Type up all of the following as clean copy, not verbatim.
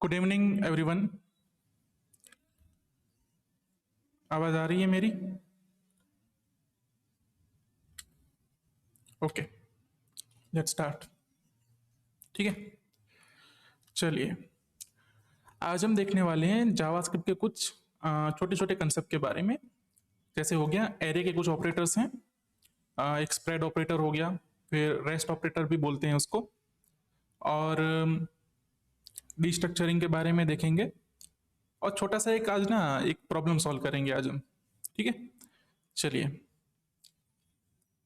Good evening everyone. आवाज आ रही है मेरी? Okay, let's start. ठीक है, चलिए। आज हम देखने वाले हैं जावास्क्रिप्ट के कुछ छोटे छोटे कंसेप्ट के बारे में। जैसे हो गया एरे के कुछ ऑपरेटर्स हैं, एक स्प्रेड ऑपरेटर हो गया, फिर रेस्ट ऑपरेटर भी बोलते हैं उसको, और डिस्ट्रक्चरिंग के बारे में देखेंगे। और छोटा सा एक आज ना एक प्रॉब्लम सॉल्व करेंगे आज हम। ठीक है, चलिए।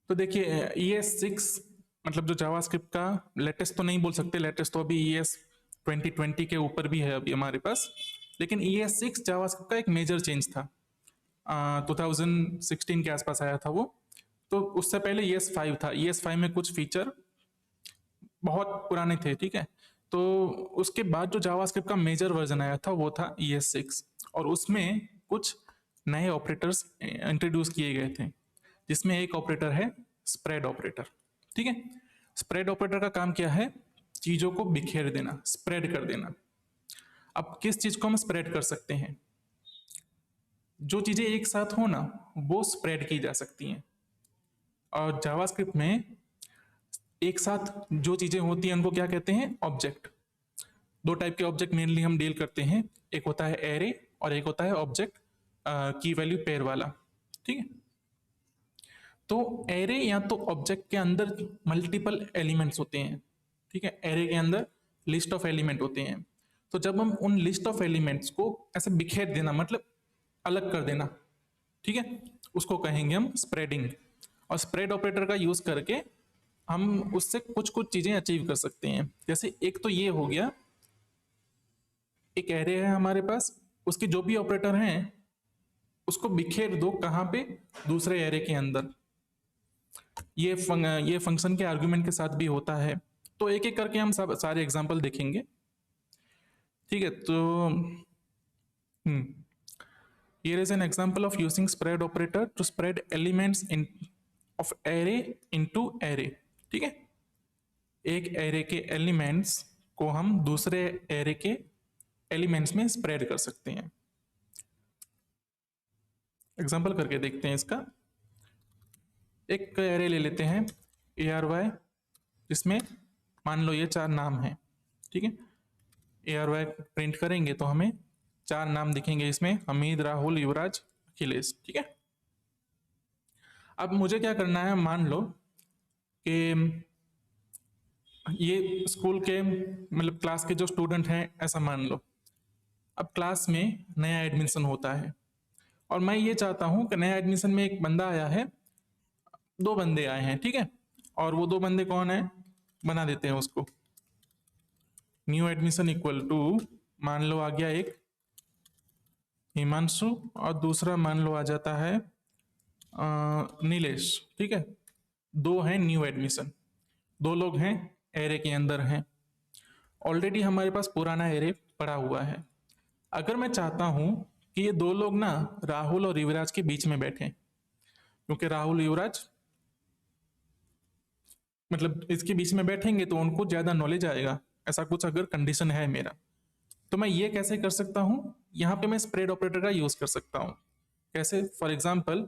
तो देखिए ES6 मतलब जो जावास्क्रिप्ट का लेटेस्ट तो नहीं बोल सकते, लेटेस्ट तो अभी ES 2020 के ऊपर भी है अभी हमारे पास। लेकिन ES6 जावास्क्रिप्ट का एक मेजर चेंज था। 2016 के आसपास आया था वो। तो उससे पहले ES5 था। ES5 में कुछ फीचर बहुत पुराने थे, ठीक है। तो उसके बाद जो जावास्क्रिप्ट का मेजर वर्जन आया था वो था ES6, और उसमें कुछ नए ऑपरेटर्स इंट्रोड्यूस किए गए थे, जिसमें एक ऑपरेटर है स्प्रेड ऑपरेटर। ठीक है, स्प्रेड ऑपरेटर का काम क्या है? चीजों को बिखेर देना, स्प्रेड कर देना। अब किस चीज को हम स्प्रेड कर सकते हैं? जो चीजें एक साथ हो ना, वो स्प्रेड की जा सकती हैं। और जावास्क्रिप्ट में एक साथ जो चीजें होती हैं उनको क्या कहते हैं? ऑब्जेक्ट। दो टाइप के ऑब्जेक्ट मेनली हम डील करते हैं, एक होता है एरे और एक होता है ऑब्जेक्ट की वैल्यू पेयर वाला। ठीक है, तो एरे या तो ऑब्जेक्ट के अंदर मल्टीपल एलिमेंट्स होते हैं। ठीक है, एरे के अंदर लिस्ट ऑफ एलिमेंट होते हैं। तो जब हम उन लिस्ट ऑफ एलिमेंट्स को ऐसे बिखेर देना, मतलब अलग कर देना, ठीक है, उसको कहेंगे हम स्प्रेडिंग। और स्प्रेड ऑपरेटर का यूज करके हम उससे कुछ कुछ चीजें अचीव कर सकते हैं। जैसे एक तो ये हो गया, एक एरे है हमारे पास, उसके जो भी ऑपरेटर हैं उसको बिखेर दो कहाँ पे? दूसरे एरे के अंदर। ये फंक्शन के आर्गुमेंट के साथ भी होता है। तो एक एक करके हम सब सारे एग्जांपल देखेंगे। ठीक है, तो here is an example of using spread operator to spread elements in of array into array। ठीक है, एक एरे के एलिमेंट्स को हम दूसरे एरे के एलिमेंट्स में स्प्रेड कर सकते हैं। एग्जांपल करके देखते हैं इसका। एक एरे ले लेते हैं ARY, जिसमें मान लो ये 4 नाम हैं। ठीक है, ARY प्रिंट करेंगे तो हमें 4 नाम दिखेंगे इसमें, हमीद, राहुल, युवराज, अखिलेश। ठीक है, अब मुझे क्या करना है? मान लो कि ये स्कूल के मतलब क्लास के जो स्टूडेंट हैं ऐसा मान लो। अब क्लास में नया एडमिशन होता है और मैं ये चाहता हूं कि नया एडमिशन में एक बंदा आया है, 2 बंदे आए हैं। ठीक है, और वो 2 बंदे कौन है? बना देते हैं उसको। न्यू एडमिशन इक्वल टू, मान लो आ गया एक हिमांशु और दूसरा मान लो आ जाता है नीलेश। ठीक है, 2 हैं न्यू एडमिशन, 2 लोग हैं एरे के अंदर हैं। ऑलरेडी हमारे पास पुराना एरे पड़ा हुआ है। अगर मैं चाहता हूं कि ये 2 लोग ना राहुल और युवराज के बीच में बैठे, क्योंकि राहुल युवराज मतलब इसके बीच में बैठेंगे तो उनको ज्यादा नॉलेज आएगा, ऐसा कुछ अगर कंडीशन है मेरा, तो मैं ये कैसे कर सकता हूं? यहां पे मैं स्प्रेड ऑपरेटर का यूज कर सकता हूं। कैसे? फॉर एग्जाम्पल,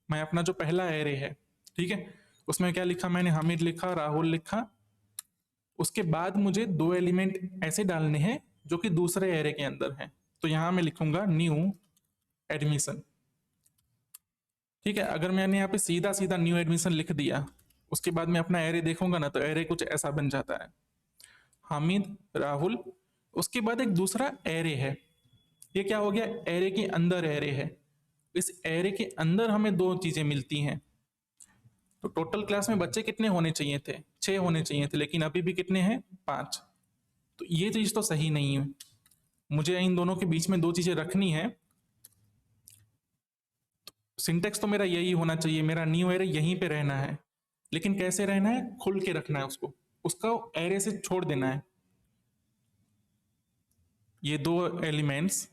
मैं अपना जो पहला एरे है, ठीक है, उसमें क्या लिखा मैंने? हामिद लिखा, राहुल लिखा। उसके बाद मुझे 2 एलिमेंट ऐसे डालने हैं जो कि दूसरे एरे के अंदर हैं। तो यहां मैं लिखूंगा न्यू एडमिशन। ठीक है, अगर मैंने यहाँ पे सीधा सीधा न्यू एडमिशन लिख दिया, उसके बाद मैं अपना एरे देखूंगा ना, तो एरे कुछ ऐसा बन जाता है, हामिद, राहुल। उसके बाद एक दूसरा एरे है। ये क्या हो गया? एरे के अंदर एरे है। इस एरे के अंदर हमें 2 चीजें मिलती हैं। तो टोटल क्लास में बच्चे कितने होने चाहिए थे? 6 होने चाहिए थे, लेकिन अभी भी कितने हैं? 5। तो ये चीज तो सही नहीं है। मुझे इन दोनों के बीच में 2 चीजें रखनी है। सिंटेक्स तो मेरा यही होना चाहिए, मेरा न्यू एरे यहीं पे रहना है। लेकिन कैसे रहना है? खुल के रखना है उसको, उसका एरे से छोड़ देना है। ये 2 एलिमेंट्स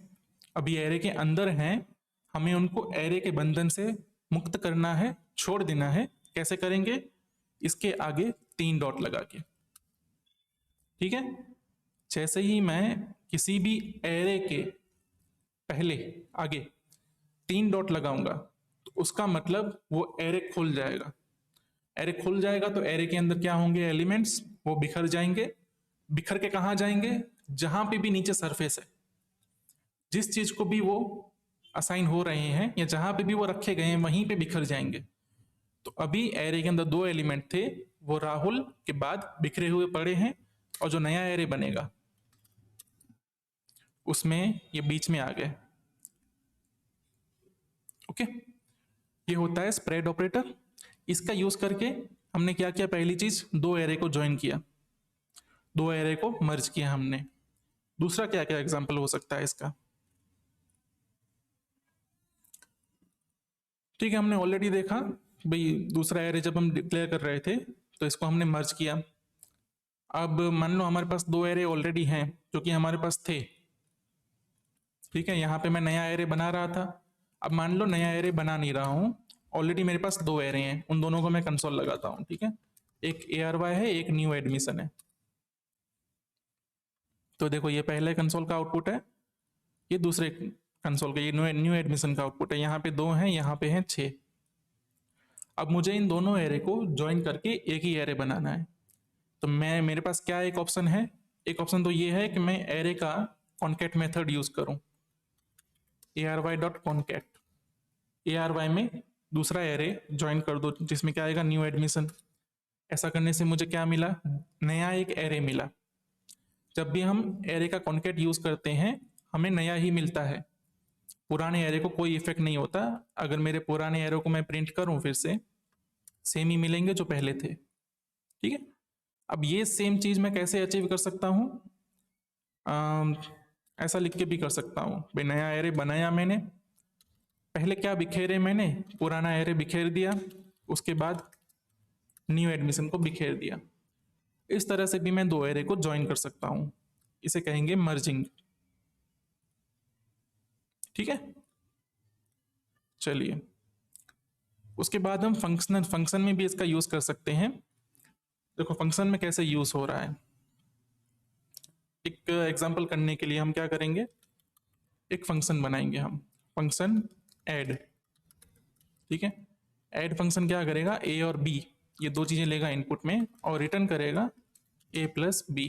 अभी एरे के अंदर हैं, हमें उनको एरे के बंधन से मुक्त करना है, छोड़ देना है। कैसे करेंगे? इसके आगे 3 डॉट लगा के। ठीक है, जैसे ही मैं किसी भी एरे के पहले आगे 3 डॉट लगाऊंगा तो उसका मतलब वो एरे खुल जाएगा। एरे खुल जाएगा तो एरे के अंदर क्या होंगे, एलिमेंट्स, वो बिखर जाएंगे। बिखर के कहाँ जाएंगे, जहां पे भी नीचे सरफेस है, जिस चीज को भी वो असाइन हो रहे हैं या जहां पे भी वो रखे गए हैं वहीं पे बिखर जाएंगे। तो अभी एरे के अंदर 2 एलिमेंट थे, वो राहुल के बाद बिखरे हुए पड़े हैं, और जो नया एरे बनेगा उसमें ये बीच में आ गए। ओके, ये होता है स्प्रेड ऑपरेटर। इसका यूज करके हमने क्या किया, पहली चीज 2 एरे को ज्वाइन किया, 2 एरे को मर्ज किया हमने। दूसरा क्या क्या एग्जांपल हो सकता है इसका, ठीक है, हमने ऑलरेडी देखा भाई, दूसरा एरे जब हम डिक्लेयर कर रहे थे तो इसको हमने मर्ज किया। अब मान लो हमारे पास 2 एरे ऑलरेडी हैं जो कि हमारे पास थे, ठीक है, यहाँ पे मैं नया एरे बना रहा था। अब मान लो नया एरे बना नहीं रहा हूँ, ऑलरेडी मेरे पास 2 एरे हैं, उन दोनों को मैं कंसोल लगाता हूँ, ठीक है। एक ARY है, एक न्यू एडमिशन है। तो देखो ये पहले कंसोल का आउटपुट है, ये दूसरे कंसोल का, ये न्यू एडमिशन का आउटपुट है। यहाँ पे 2 हैं, यहाँ पे हैं 6। अब मुझे इन दोनों एरे को ज्वाइन करके एक ही एरे बनाना है। तो मेरे पास क्या एक ऑप्शन है, एक ऑप्शन तो ये है कि मैं एरे का कॉन्कैट मेथड यूज करूं, ARY.concat। ARY में दूसरा एरे ज्वाइन कर दो जिसमें क्या आएगा, न्यू एडमिशन। ऐसा करने से मुझे क्या मिला, नया एक एरे मिला। जब भी हम एरे का कॉन्कैट यूज करते हैं हमें नया ही मिलता है, पुराने एरे को कोई इफेक्ट नहीं होता। अगर मेरे पुराने एरे को मैं प्रिंट करूं फिर से सेम ही मिलेंगे जो पहले थे, ठीक है। अब ये सेम चीज मैं कैसे अचीव कर सकता हूं, ऐसा लिख के भी कर सकता हूं भाई, नया एरे बनाया मैंने, पहले क्या बिखेरे मैंने, पुराना एरे बिखेर दिया, उसके बाद न्यू एडमिशन को बिखेर दिया। इस तरह से भी मैं 2 एरे को ज्वाइन कर सकता हूं, इसे कहेंगे मर्जिंग, ठीक है। चलिए, उसके बाद हम फंक्शन में भी इसका यूज कर सकते हैं। देखो फंक्शन में कैसे यूज हो रहा है, एक एग्जांपल करने के लिए हम क्या करेंगे, एक फंक्शन बनाएंगे हम, फंक्शन ऐड, ठीक है। ऐड फंक्शन क्या करेगा, ए और बी ये 2 चीजें लेगा इनपुट में और रिटर्न करेगा A+B,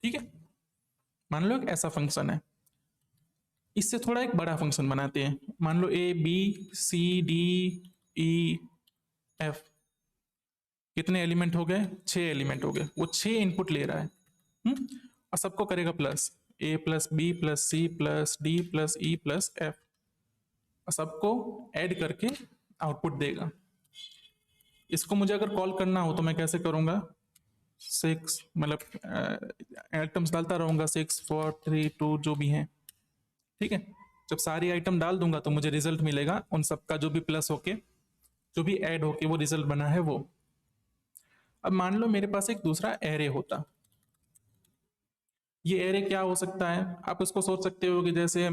ठीक है। मान लो एक ऐसा फंक्शन है। इससे थोड़ा एक बड़ा फंक्शन बनाते हैं, मान लो ABCDEF, कितने एलिमेंट हो गए, 6 एलिमेंट हो गए, वो 6 इनपुट ले रहा है, और सबको करेगा प्लस, A+B+C+D+E+F, और सबको ऐड करके आउटपुट देगा। इसको मुझे अगर कॉल करना हो तो मैं कैसे करूंगा, 6 मतलब आइटम्स डालता रहूंगा, 6 4 3 2 जो भी हैं, ठीक है। जब सारी आइटम डाल दूंगा तो मुझे रिजल्ट मिलेगा उन सबका, जो भी प्लस होके, जो भी ऐड होके वो रिजल्ट बना है वो। अब मान लो मेरे पास एक दूसरा एरे होता, ये एरे क्या हो सकता है, आप इसको सोच सकते हो कि जैसे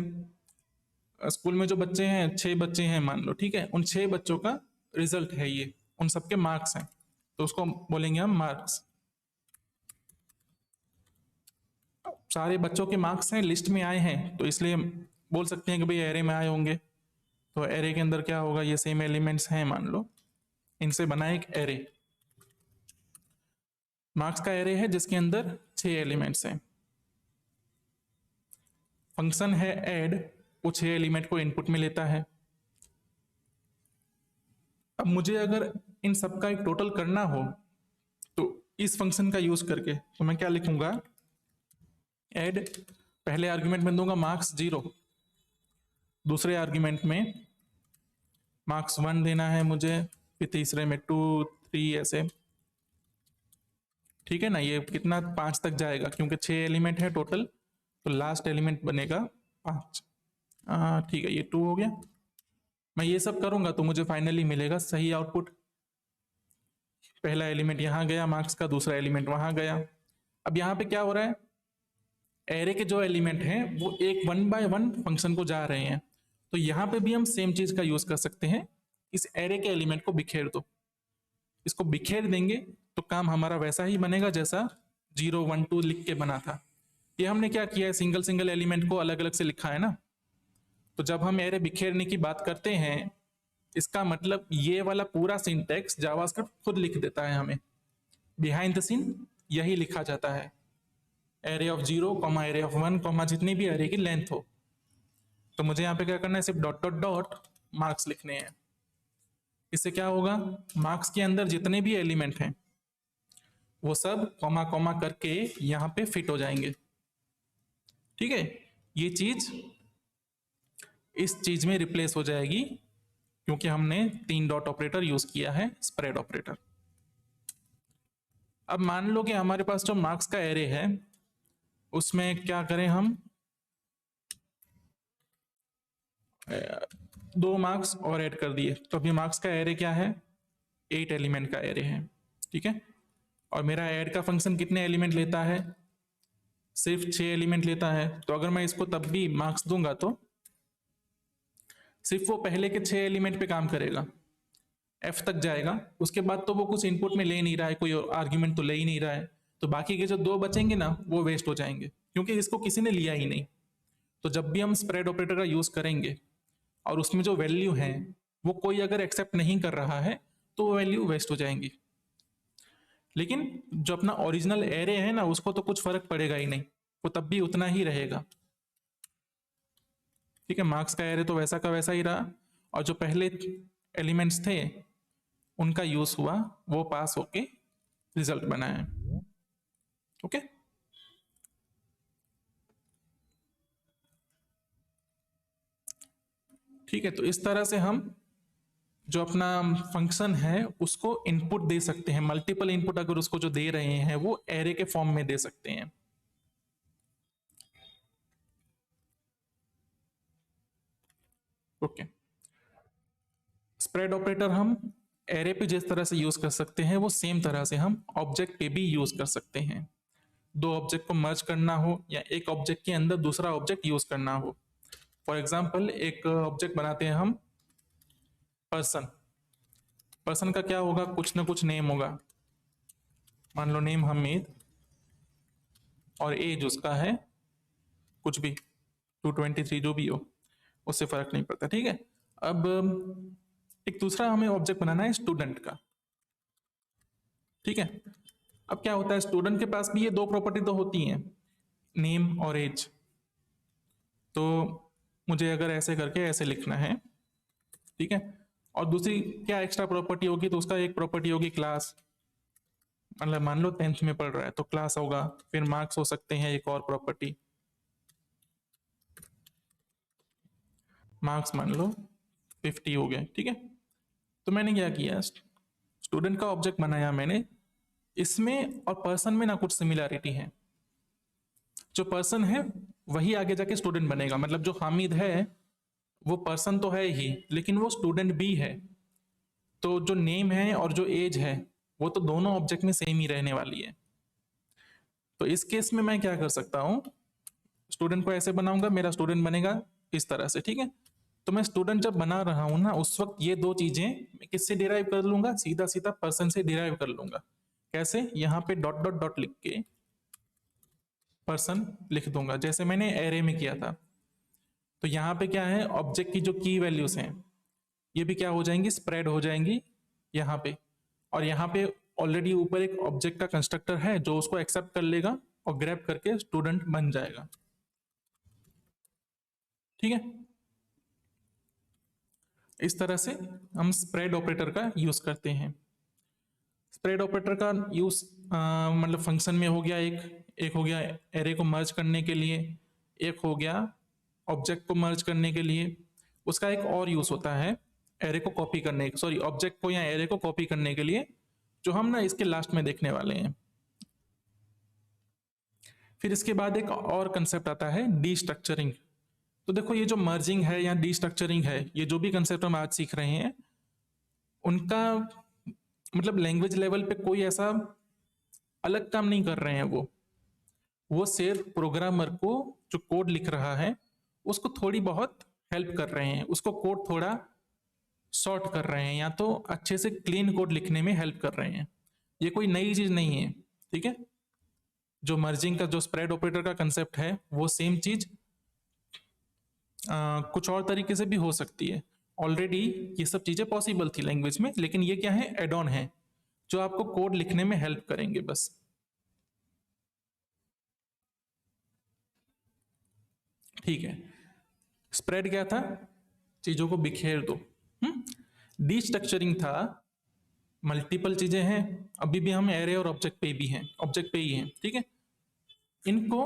स्कूल में जो बच्चे हैं, 6 बच्चे हैं मान लो, ठीक है, उन 6 बच्चों का रिजल्ट है ये, उन सबके मार्क्स हैं, तो उसको बोलेंगे हम मार्क्स। सारे बच्चों के मार्क्स हैं, लिस्ट में आए हैं, तो इसलिए बोल सकते हैं कि भाई एरे में आए होंगे। तो एरे के अंदर क्या होगा, ये सेम एलिमेंट्स हैं मान लो, इनसे बना एक एरे, मार्क्स का एरे है जिसके अंदर 6 एलिमेंट्स हैं। फंक्शन है ऐड, वो 6 एलिमेंट को इनपुट में लेता है। अब मुझे अगर इन सबका एक टोटल करना हो तो इस फंक्शन का यूज करके तो मैं क्या लिखूंगा, ऐड, पहले आर्गुमेंट में दूंगा मार्क्स 0, दूसरे आर्गुमेंट में मार्क्स 1 देना है मुझे, फिर तीसरे में 2 3 ऐसे, ठीक है ना। ये कितना 5 तक जाएगा क्योंकि 6 एलिमेंट है टोटल, तो लास्ट एलिमेंट बनेगा 5। ठीक है, ये 2 हो गया। मैं ये सब करूंगा तो मुझे फाइनली मिलेगा सही आउटपुट, पहला एलिमेंट यहाँ गया मार्क्स का, दूसरा एलिमेंट वहां गया। अब यहाँ पे क्या हो रहा है, एरे के जो एलिमेंट हैं वो एक 1 बाय 1 फंक्शन को जा रहे हैं, तो यहाँ पे भी हम सेम चीज का यूज कर सकते हैं, इस एरे के एलिमेंट को बिखेर दो, इसको बिखेर देंगे तो काम हमारा वैसा ही बनेगा जैसा 0 1 2 लिख के बना था। ये हमने क्या किया है, सिंगल सिंगल एलिमेंट को अलग अलग से लिखा है ना। तो जब हम एरे बिखेरने की बात करते हैं, इसका मतलब ये वाला पूरा सिंटैक्स जावास्क्रिप्ट खुद लिख देता है हमें, बिहाइंड द सीन यही लिखा जाता है। Array of 0 comma array of 1 comma जितनी भी एरे की लेंथ हो। तो मुझे यहाँ पे क्या करना है, सिर्फ डॉट डॉट डॉट मार्क्स लिखने हैं। इससे क्या होगा, मार्क्स के अंदर जितने भी एलिमेंट हैं वो सब कॉमा कॉमा करके यहाँ पे फिट हो जाएंगे। ठीक है, ये चीज इस चीज में रिप्लेस हो जाएगी क्योंकि हमने 3 डॉट ऑपरेटर यूज किया है, स्प्रेड ऑपरेटर। अब मान लो कि हमारे पास जो मार्क्स का एरे है उसमें क्या करें हम, 2 मार्क्स और ऐड कर दिए, तो अभी मार्क्स का एरे क्या है, 8 एलिमेंट का एरे है। ठीक है, और मेरा ऐड का फंक्शन कितने एलिमेंट लेता है, सिर्फ 6 एलिमेंट लेता है। तो अगर मैं इसको तब भी मार्क्स दूंगा तो सिर्फ वो पहले के 6 एलिमेंट पे काम करेगा, एफ तक जाएगा, उसके बाद तो वो कुछ इनपुट में ले नहीं रहा है, कोई आर्ग्यूमेंट तो ले ही नहीं रहा है। तो बाकी के जो 2 बचेंगे ना वो वेस्ट हो जाएंगे क्योंकि इसको किसी ने लिया ही नहीं। तो जब भी हम स्प्रेड ऑपरेटर का यूज करेंगे और उसमें जो वैल्यू है वो कोई अगर एक्सेप्ट नहीं कर रहा है तो वो वैल्यू वेस्ट हो जाएंगी। लेकिन जो अपना ओरिजिनल एरे है ना उसको तो कुछ फर्क पड़ेगा ही नहीं, वो तब भी उतना ही रहेगा। ठीक है, मार्क्स का एरे तो वैसा का वैसा ही रहा, और जो पहले एलिमेंट्स थे उनका यूज हुआ, वो पास होके रिजल्ट बना है। ओके, ठीक है, तो इस तरह से हम जो अपना फंक्शन है उसको इनपुट दे सकते हैं, मल्टीपल इनपुट अगर उसको जो दे रहे हैं वो एरे के फॉर्म में दे सकते हैं। ओके, स्प्रेड ऑपरेटर हम एरे पे जिस तरह से यूज कर सकते हैं वो सेम तरह से हम ऑब्जेक्ट पे भी यूज कर सकते हैं। 2 ऑब्जेक्ट को मर्ज करना हो या एक ऑब्जेक्ट के अंदर दूसरा ऑब्जेक्ट यूज करना हो। फॉर एग्जाम्पल एक ऑब्जेक्ट बनाते हैं हम पर्सन। पर्सन का क्या होगा, कुछ ना कुछ नेम होगा, मान लो नेम हमीद, और एज उसका है कुछ भी 223 जो भी हो, उससे फर्क नहीं पड़ता। ठीक है, अब एक दूसरा हमें ऑब्जेक्ट बनाना है स्टूडेंट का। ठीक है, अब क्या होता है, स्टूडेंट के पास भी ये 2 प्रॉपर्टी तो होती हैं, नेम और एज। तो मुझे अगर ऐसे करके ऐसे लिखना है, ठीक है, और दूसरी क्या एक्स्ट्रा प्रॉपर्टी होगी, तो उसका एक प्रॉपर्टी होगी क्लास। मतलब मान लो 10th में पढ़ रहा है तो क्लास होगा, फिर मार्क्स हो सकते हैं, एक और प्रॉपर्टी मार्क्स मान लो 50 हो गए। ठीक है, तो मैंने क्या किया, स्टूडेंट का ऑब्जेक्ट बनाया मैंने, इसमें और पर्सन में ना कुछ सिमिलैरिटी है। जो पर्सन है वही आगे जाके स्टूडेंट बनेगा, मतलब जो हामिद है वो पर्सन तो है ही लेकिन वो स्टूडेंट भी है। तो जो नेम है और जो एज है वो तो दोनों ऑब्जेक्ट में सेम ही रहने वाली है। तो इस केस में मैं क्या कर सकता हूँ, स्टूडेंट को ऐसे बनाऊंगा, मेरा स्टूडेंट बनेगा इस तरह से। ठीक है, तो मैं स्टूडेंट जब बना रहा हूं ना उस वक्त ये 2 चीजें मैं किससे डिराइव कर लूंगा, सीधा सीधा पर्सन से डिराइव कर लूंगा। कैसे, यहाँ पे डॉट डॉट डॉट लिख के पर्सन लिख दूंगा जैसे मैंने एरे में किया था। तो यहाँ पे क्या है, ऑब्जेक्ट की जो की वैल्यूज हैं ये भी क्या हो जाएंगी, स्प्रेड हो जाएंगी यहाँ पे। और यहाँ पे ऑलरेडी ऊपर एक ऑब्जेक्ट का कंस्ट्रक्टर है जो उसको एक्सेप्ट कर लेगा और ग्रैब करके स्टूडेंट बन जाएगा। ठीक है, इस तरह से हम स्प्रेड ऑपरेटर का यूज करते हैं। स्प्रेड ऑपरेटर का यूज मतलब फंक्शन में हो गया, एक हो गया एरे को मर्ज करने के लिए, एक हो गया ऑब्जेक्ट को मर्ज करने के लिए। उसका एक और यूज होता है एरे को कॉपी करने, सॉरी ऑब्जेक्ट को या एरे को कॉपी करने के लिए, जो हम ना इसके लास्ट में देखने वाले हैं। फिर इसके बाद एक और कंसेप्ट आता है डी स्ट्रक्चरिंग। तो देखो ये जो मर्जिंग है या डी स्ट्रक्चरिंग है, ये जो भी कंसेप्ट हम आज सीख रहे हैं उनका मतलब लैंग्वेज लेवल पे कोई ऐसा अलग काम नहीं कर रहे हैं। वो सिर्फ प्रोग्रामर को जो कोड लिख रहा है उसको थोड़ी बहुत हेल्प कर रहे हैं, उसको कोड थोड़ा शॉर्ट कर रहे हैं या तो अच्छे से क्लीन कोड लिखने में हेल्प कर रहे हैं। ये कोई नई चीज नहीं है। ठीक है, जो मर्जिंग का जो स्प्रेड ऑपरेटर का कंसेप्ट है वो सेम चीज कुछ और तरीके से भी हो सकती है। ऑलरेडी ये सब चीजें पॉसिबल थी लैंग्वेज में, लेकिन ये क्या है, एड ऑन है जो आपको कोड लिखने में हेल्प करेंगे बस। ठीक है, स्प्रेड क्या था, चीजों को बिखेर दो। डी स्ट्रक्चरिंग था, मल्टीपल चीजें हैं, अभी भी हम एरे और ऑब्जेक्ट पे भी हैं, ऑब्जेक्ट पे ही हैं, ठीक है, इनको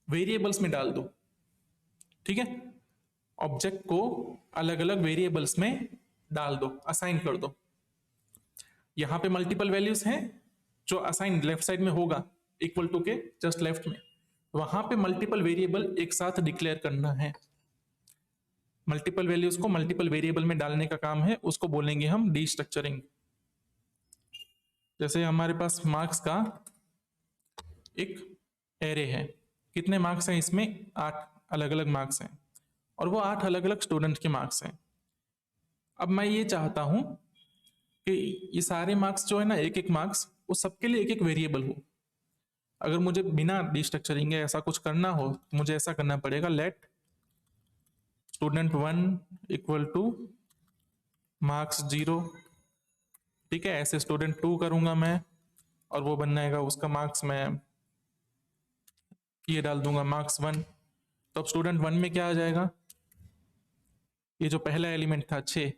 वेरिएबल्स में डाल दो। ठीक है, ऑब्जेक्ट को अलग अलग वेरिएबल्स में डाल दो, असाइन कर दो। यहां पे मल्टीपल वैल्यूज हैं जो असाइन लेफ्ट साइड में होगा, इक्वल टू के जस्ट लेफ्ट में, वहां पे मल्टीपल वेरिएबल एक साथ डिक्लेयर करना है। मल्टीपल वैल्यूज को मल्टीपल वेरिएबल में डालने का काम है, उसको बोलेंगे हम डी स्ट्रक्चरिंग। जैसे हमारे पास मार्क्स का एक एरे है, कितने मार्क्स हैं इसमें, 8 अलग अलग मार्क्स हैं, और वो 8 अलग अलग स्टूडेंट के मार्क्स हैं। अब मैं ये चाहता हूं कि ये सारे मार्क्स जो है ना, एक एक मार्क्स, वो सबके लिए एक एक वेरिएबल हो। अगर मुझे बिना डिस्ट्रक्चरिंग ऐसा कुछ करना हो तो मुझे ऐसा करना पड़ेगा, let student 1 equal to marks 0। ठीक है, ऐसे स्टूडेंट 2 करूंगा मैं, और वो बन जाएगा उसका मार्क्स, मैं ये डाल दूंगा मार्क्स 1। तो अब स्टूडेंट 1 में क्या आ जाएगा, ये जो पहला एलिमेंट था 6,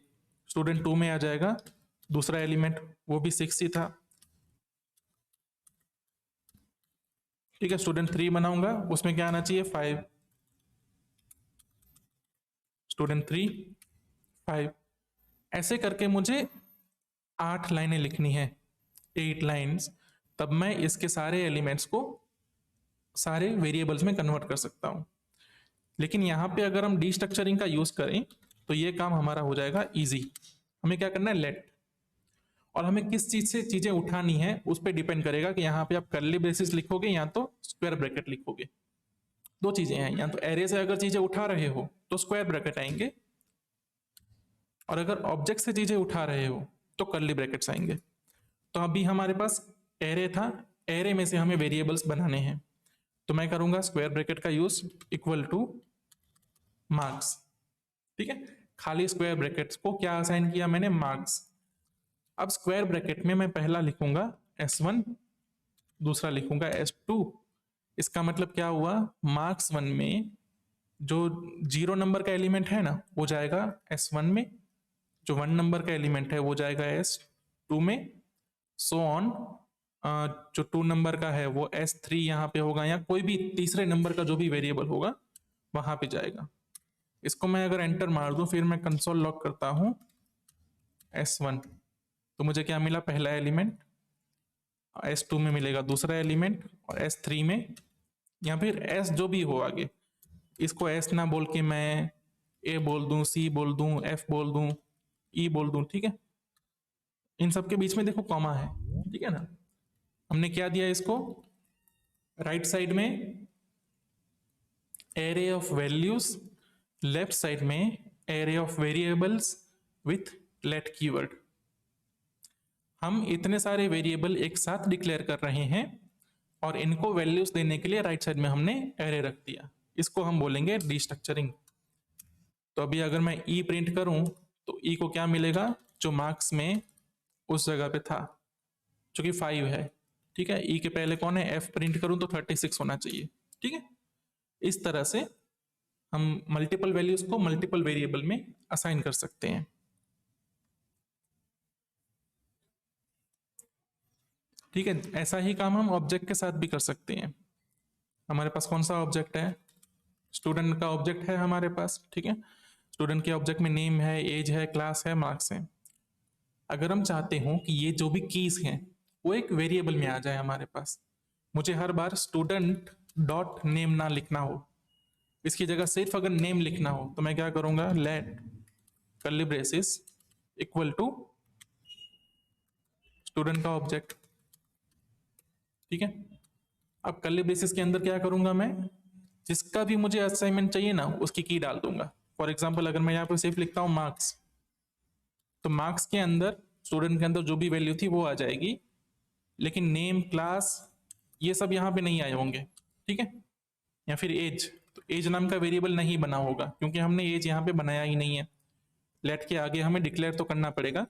स्टूडेंट 2 में आ जाएगा दूसरा एलिमेंट, वो भी 6 ही था। ठीक है, स्टूडेंट 3 बनाऊंगा, उसमें क्या आना चाहिए, 5। स्टूडेंट 3 5, ऐसे करके मुझे 8 लाइनें लिखनी है, 8 लाइन्स, तब मैं इसके सारे एलिमेंट्स को सारे वेरिएबल्स में कन्वर्ट कर सकता हूं। लेकिन यहां पे अगर हम डी स्ट्रक्चरिंग का यूज करें तो ये काम हमारा हो जाएगा इजी। हमें क्या करना है, लेट, और हमें किस चीज से चीजें उठानी है उस पर डिपेंड करेगा कि यहाँ पे आप कर्ली ब्रेसेस लिखोगे या तो स्क्वायर ब्रैकेट लिखोगे। दो चीजें हैं, या तो एरे से अगर चीजें उठा रहे हो तो स्क्वायर ब्रैकेट आएंगे, और अगर ऑब्जेक्ट से चीजें उठा रहे हो तो कर्ली ब्रैकेट्स आएंगे। तो अभी हमारे पास एरे था, एरे में से हमें वेरिएबल्स बनाने हैं, तो मैं करूंगा स्क्वायर ब्रैकेट का यूज, इक्वल टू मार्क्स। ठीक है, खाली स्क्वायर ब्रैकेट्स को क्या असाइन किया मैंने, मार्क्स। अब स्क्वायर ब्रैकेट में मैं पहला लिखूंगा S1, दूसरा लिखूंगा S2। इसका मतलब क्या हुआ, मार्क्स 1 में जो 0 नंबर का एलिमेंट है ना वो जाएगा S1 में, जो 1 नंबर का एलिमेंट है वो जाएगा S2 में, सो ऑन। जो 2 नंबर का है वो S3 यहाँ पे होगा, या कोई भी तीसरे नंबर का जो भी वेरिएबल होगा वहां पे जाएगा। इसको मैं अगर एंटर मार दूं, फिर मैं कंसोल लॉग करता हूं S1, तो मुझे क्या मिला, पहला एलिमेंट, S2 में मिलेगा दूसरा एलिमेंट, और S3 में, या फिर S जो भी हो आगे, इसको S ना बोल के मैं A बोल दूं, C बोल दूं, F बोल दूं, E बोल दूं। ठीक है, इन सब के बीच में देखो कॉमा है, ठीक है ना। हमने क्या दिया इसको, राइट साइड में array of values, left side में array of variables with let keyword. हम इतने सारे वेरिएबल एक साथ डिक्लेयर कर रहे हैं, और इनको वैल्यूज देने के लिए राइट साइड में हमने एरे रख दिया, इसको हम बोलेंगे डिस्ट्रक्चरिंग। तो अभी अगर मैं ई प्रिंट करूं तो ई को क्या मिलेगा, जो मार्क्स में उस जगह पे था, जो कि 5 है। ठीक है, ई के पहले कौन है, एफ प्रिंट करूं तो 36 होना चाहिए। ठीक है, इस तरह से हम मल्टीपल वैल्यूज को मल्टीपल वेरिएबल में असाइन कर सकते हैं। ठीक है, ऐसा ही काम हम ऑब्जेक्ट के साथ भी कर सकते हैं। हमारे पास कौन सा ऑब्जेक्ट है, स्टूडेंट का ऑब्जेक्ट है हमारे पास। ठीक है, स्टूडेंट के ऑब्जेक्ट में नेम है, एज है, क्लास है, मार्क्स है। अगर हम चाहते हो कि ये जो भी कीज हैं वो एक वेरिएबल में आ जाए हमारे पास, मुझे हर बार स्टूडेंट डॉट नेम ना लिखना हो, इसकी जगह सिर्फ अगर नेम लिखना हो, तो मैं क्या करूंगा, let curly braces equal to student का ऑब्जेक्ट। ठीक है, अब कर्ली ब्रेसेस के अंदर क्या करूंगा मैं, जिसका भी मुझे असाइनमेंट चाहिए ना उसकी की डाल दूंगा। फॉर एग्जाम्पल अगर मैं यहाँ पे सिर्फ लिखता हूँ मार्क्स, तो मार्क्स के अंदर स्टूडेंट के अंदर जो भी वैल्यू थी वो आ जाएगी, लेकिन नेम, क्लास, ये सब यहाँ पे नहीं आए होंगे, ठीक है। या फिर एज, तो एज नाम का वेरिएबल नहीं बना होगा क्योंकि हमने एज यहाँ पे बनाया ही नहीं है। लेट के आगे हमें डिक्लेयर तो करना पड़ेगा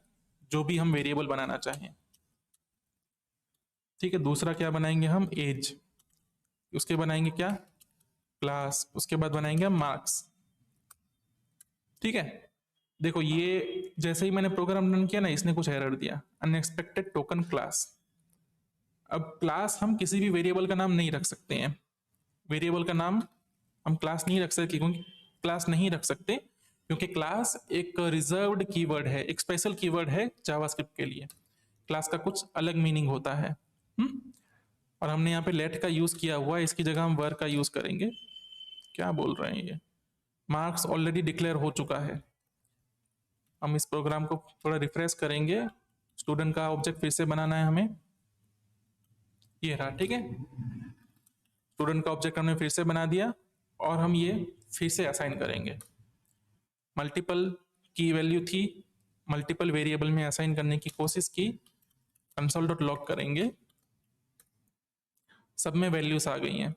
जो भी हम वेरिएबल बनाना चाहें, ठीक है। दूसरा क्या बनाएंगे हम, एज, उसके बनाएंगे क्या, क्लास, उसके बाद बनाएंगे हम मार्क्स, ठीक है। देखो ये जैसे ही मैंने प्रोग्राम रन किया ना, इसने कुछ एरर दिया, अनएक्सपेक्टेड टोकन क्लास। अब क्लास हम किसी भी वेरिएबल का नाम नहीं रख सकते हैं, वेरिएबल का नाम हम क्लास नहीं रख सकते, क्योंकि क्लास नहीं रख सकते क्योंकि क्लास एक रिजर्व्ड कीवर्ड है, एक स्पेशल कीवर्ड है जावास्क्रिप्ट के लिए। क्लास का कुछ अलग मीनिंग होता है। और हमने यहाँ पे लेट का यूज किया हुआ है, इसकी जगह हम वर का यूज करेंगे। क्या बोल रहे हैं ये, मार्क्स ऑलरेडी डिक्लेयर हो चुका है। हम इस प्रोग्राम को थोड़ा रिफ्रेश करेंगे, स्टूडेंट का ऑब्जेक्ट फिर से बनाना है हमें, ये रहा, ठीक है। स्टूडेंट का ऑब्जेक्ट हमने फिर से बना दिया और हम ये फिर से असाइन करेंगे। मल्टीपल की वैल्यू थी, मल्टीपल वेरिएबल में असाइन करने की कोशिश की, कंसोल डॉट लॉग करेंगे, सब में वैल्यूज आ गई हैं,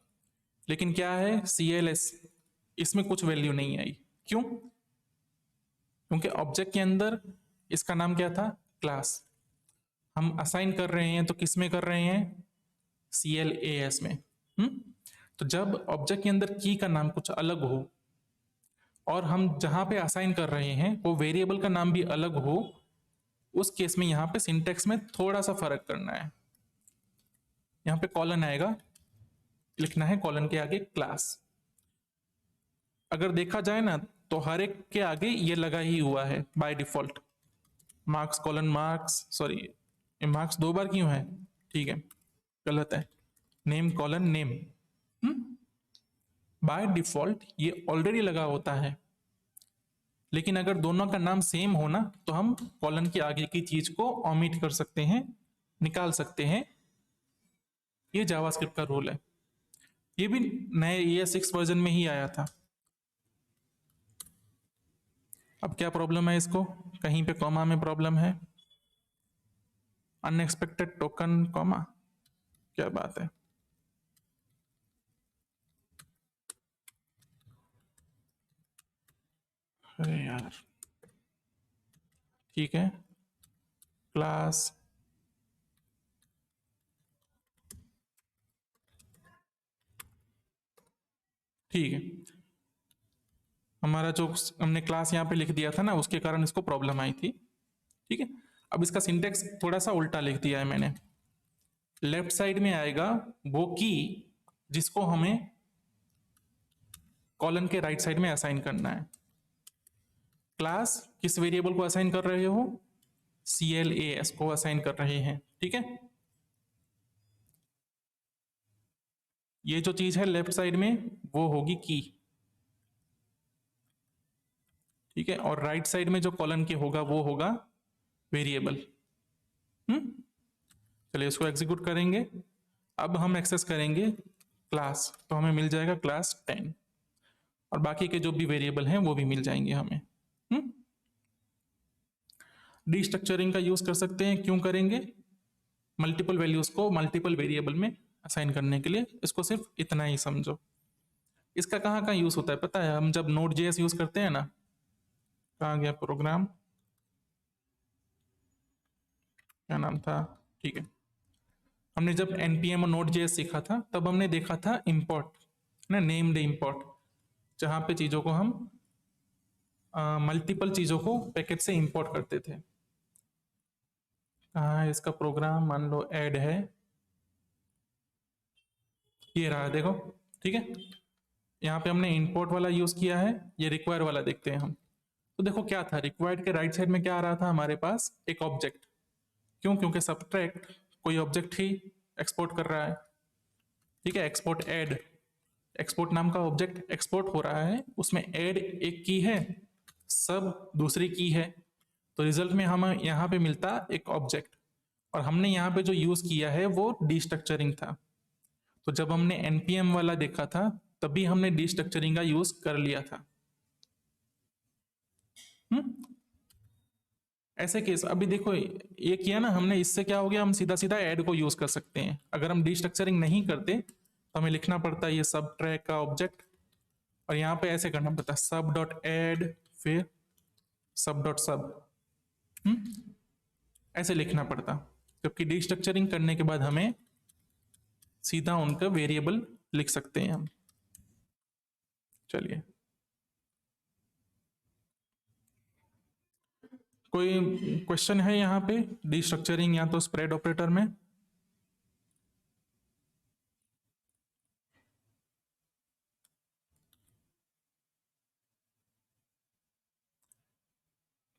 लेकिन क्या है CLS, इसमें कुछ वैल्यू नहीं आई। क्यों? क्योंकि ऑब्जेक्ट के अंदर इसका नाम क्या था, क्लास। हम असाइन कर रहे हैं तो किस में कर रहे हैं, CLAS में। तो जब ऑब्जेक्ट के अंदर की का नाम कुछ अलग हो और हम जहां पे असाइन कर रहे हैं वो वेरिएबल का नाम भी अलग हो, उस केस में यहाँ पे सिंटेक्स में थोड़ा सा फर्क करना है। यहाँ पे कॉलन आएगा, लिखना है कॉलन के आगे क्लास। अगर देखा जाए ना तो हर एक के आगे ये लगा ही हुआ है by default, marks colon marks, sorry marks 2 बार क्यों है, ठीक है गलत है, name colon name, by default ये ऑलरेडी लगा होता है। लेकिन अगर दोनों का नाम सेम हो ना तो हम कॉलन के आगे की चीज को ओमिट कर सकते हैं, निकाल सकते हैं। ये जावास्क्रिप्ट का रूल है, ये भी नए ES6 वर्जन में ही आया था। अब क्या प्रॉब्लम है इसको, कहीं पे कॉमा में प्रॉब्लम है, अनएक्सपेक्टेड टोकन कॉमा, क्या बात है। अरे यार, ठीक है, क्लास, ठीक है। हमारा जो हमने क्लास यहाँ पे लिख दिया था ना, उसके कारण इसको प्रॉब्लम आई थी, ठीक है। अब इसका सिंटेक्स थोड़ा सा उल्टा लिख दिया है मैंने। लेफ्ट साइड में आएगा वो की जिसको हमें कॉलन के राइट साइड में असाइन करना है। क्लास किस वेरिएबल को असाइन कर रहे हो, CLAS को असाइन कर रहे हैं, ठीक है। ये जो चीज है लेफ्ट साइड में वो होगी की, ठीक है। और राइट साइड में जो कॉलन के होगा वो होगा वेरिएबल। चलिए इसको एग्जीक्यूट करेंगे। अब हम एक्सेस करेंगे क्लास, तो हमें मिल जाएगा क्लास 10 और बाकी के जो भी वेरिएबल हैं वो भी मिल जाएंगे हमें। डीस्ट्रक्चरिंग का यूज कर सकते हैं, क्यों करेंगे, मल्टीपल वैल्यूज को मल्टीपल वेरिएबल में असाइन करने के लिए। इसको सिर्फ इतना ही समझो। इसका कहाँ कहाँ यूज होता है पता है, हम जब Node.js यूज करते हैं ना, कहाँ गया प्रोग्राम, क्या नाम था, ठीक है। हमने जब npm और Node.js सीखा था तब हमने देखा था import ना, नेम्ड import, जहां पे चीजों को हम मल्टीपल चीजों को पैकेट से इंपोर्ट करते थे। कहाँ है इसका प्रोग्राम, मान लो ऐड है, ये रहा देखो, ठीक है। यहाँ पे हमने इंपोर्ट वाला यूज किया है, ये रिक्वायर वाला देखते हैं हम। तो देखो क्या था, रिक्वायर्ड के राइट साइड में क्या आ रहा था हमारे पास, एक ऑब्जेक्ट। क्यों, क्योंकि सब्ट्रैक्ट कोई ऑब्जेक्ट ही एक्सपोर्ट कर रहा है, ठीक है। एक्सपोर्ट ऐड, एक्सपोर्ट नाम का ऑब्जेक्ट एक्सपोर्ट हो रहा है, उसमें ऐड एक की है, सब दूसरी की है, तो रिजल्ट में हमें यहाँ पे मिलता एक ऑब्जेक्ट। और हमने यहाँ पे जो यूज किया है वो डीस्ट्रक्चरिंग था। तो जब हमने npm वाला देखा था तभी हमने डीस्ट्रक्चरिंग का यूज कर लिया था। ऐसे केस अभी देखो ये किया ना हमने, इससे क्या हो गया, हम सीधा सीधा ऐड को यूज कर सकते हैं। अगर हम डिस्ट्रक्चरिंग नहीं करते तो हमें लिखना पड़ता है ये सब ट्रैक का ऑब्जेक्ट, और यहाँ पे ऐसे करना पड़ता है सब डॉट एड फिर सब डॉट सब, ऐसे लिखना पड़ता। जबकि डिस्ट्रक्चरिंग करने के बाद हमें सीधा उनका वेरिएबल लिख सकते हैं हम। चलिए, कोई क्वेश्चन है यहाँ पे डिस्ट्रक्चरिंग या तो स्प्रेड ऑपरेटर में?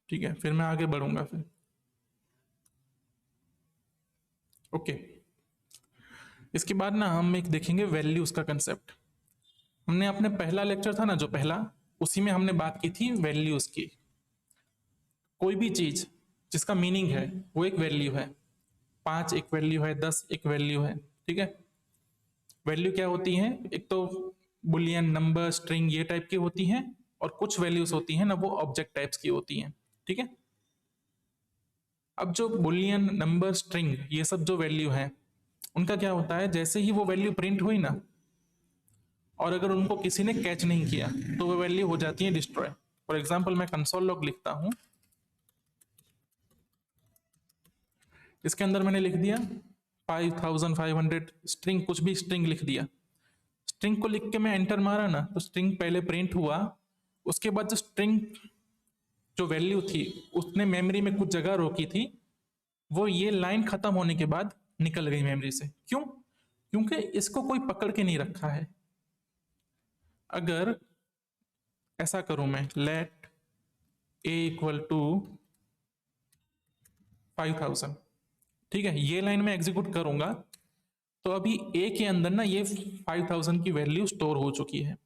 ठीक है, फिर मैं आगे बढ़ूंगा फिर। ओके, इसके बाद ना हम एक देखेंगे वैल्यूज का कंसेप्ट। हमने अपने पहला लेक्चर था ना जो पहला, उसी में हमने बात की थी वैल्यूज की। कोई भी चीज जिसका मीनिंग है वो एक वैल्यू है। 5 एक वैल्यू है, 10 एक वैल्यू है। ठीक है, वैल्यू क्या होती है, एक तो बुलियन, नंबर, स्ट्रिंग ये टाइप की होती हैं, और कुछ वैल्यूज होती हैं ना वो ऑब्जेक्ट टाइप्स की होती हैं। ठीक है, अब जो बुलियन, नंबर, स्ट्रिंग ये सब जो वैल्यू है उनका क्या होता है, जैसे ही वो वैल्यू प्रिंट हुई ना, और अगर उनको किसी ने कैच नहीं किया तो वो वैल्यू हो जाती है डिस्ट्रॉय। फॉर एग्जाम्पल मैं कंसोल लॉग लिखता हूं, इसके अंदर मैंने लिख दिया 5500 स्ट्रिंग, कुछ भी स्ट्रिंग लिख दिया। स्ट्रिंग को लिख के मैं एंटर मारा ना तो स्ट्रिंग पहले प्रिंट हुआ, उसके बाद जो स्ट्रिंग जो वैल्यू थी उसने मेमोरी में कुछ जगह रोकी थी, वो ये लाइन खत्म होने के बाद निकल गई मेमोरी से। क्यों? क्योंकि इसको कोई पकड़ के नहीं रखा है। अगर ऐसा करूं मैं, लेट ए इक्वल टू 5000, ठीक है, ये लाइन में एग्जीक्यूट करूंगा तो अभी ए के अंदर ना ये 5000 की वैल्यू स्टोर हो चुकी है।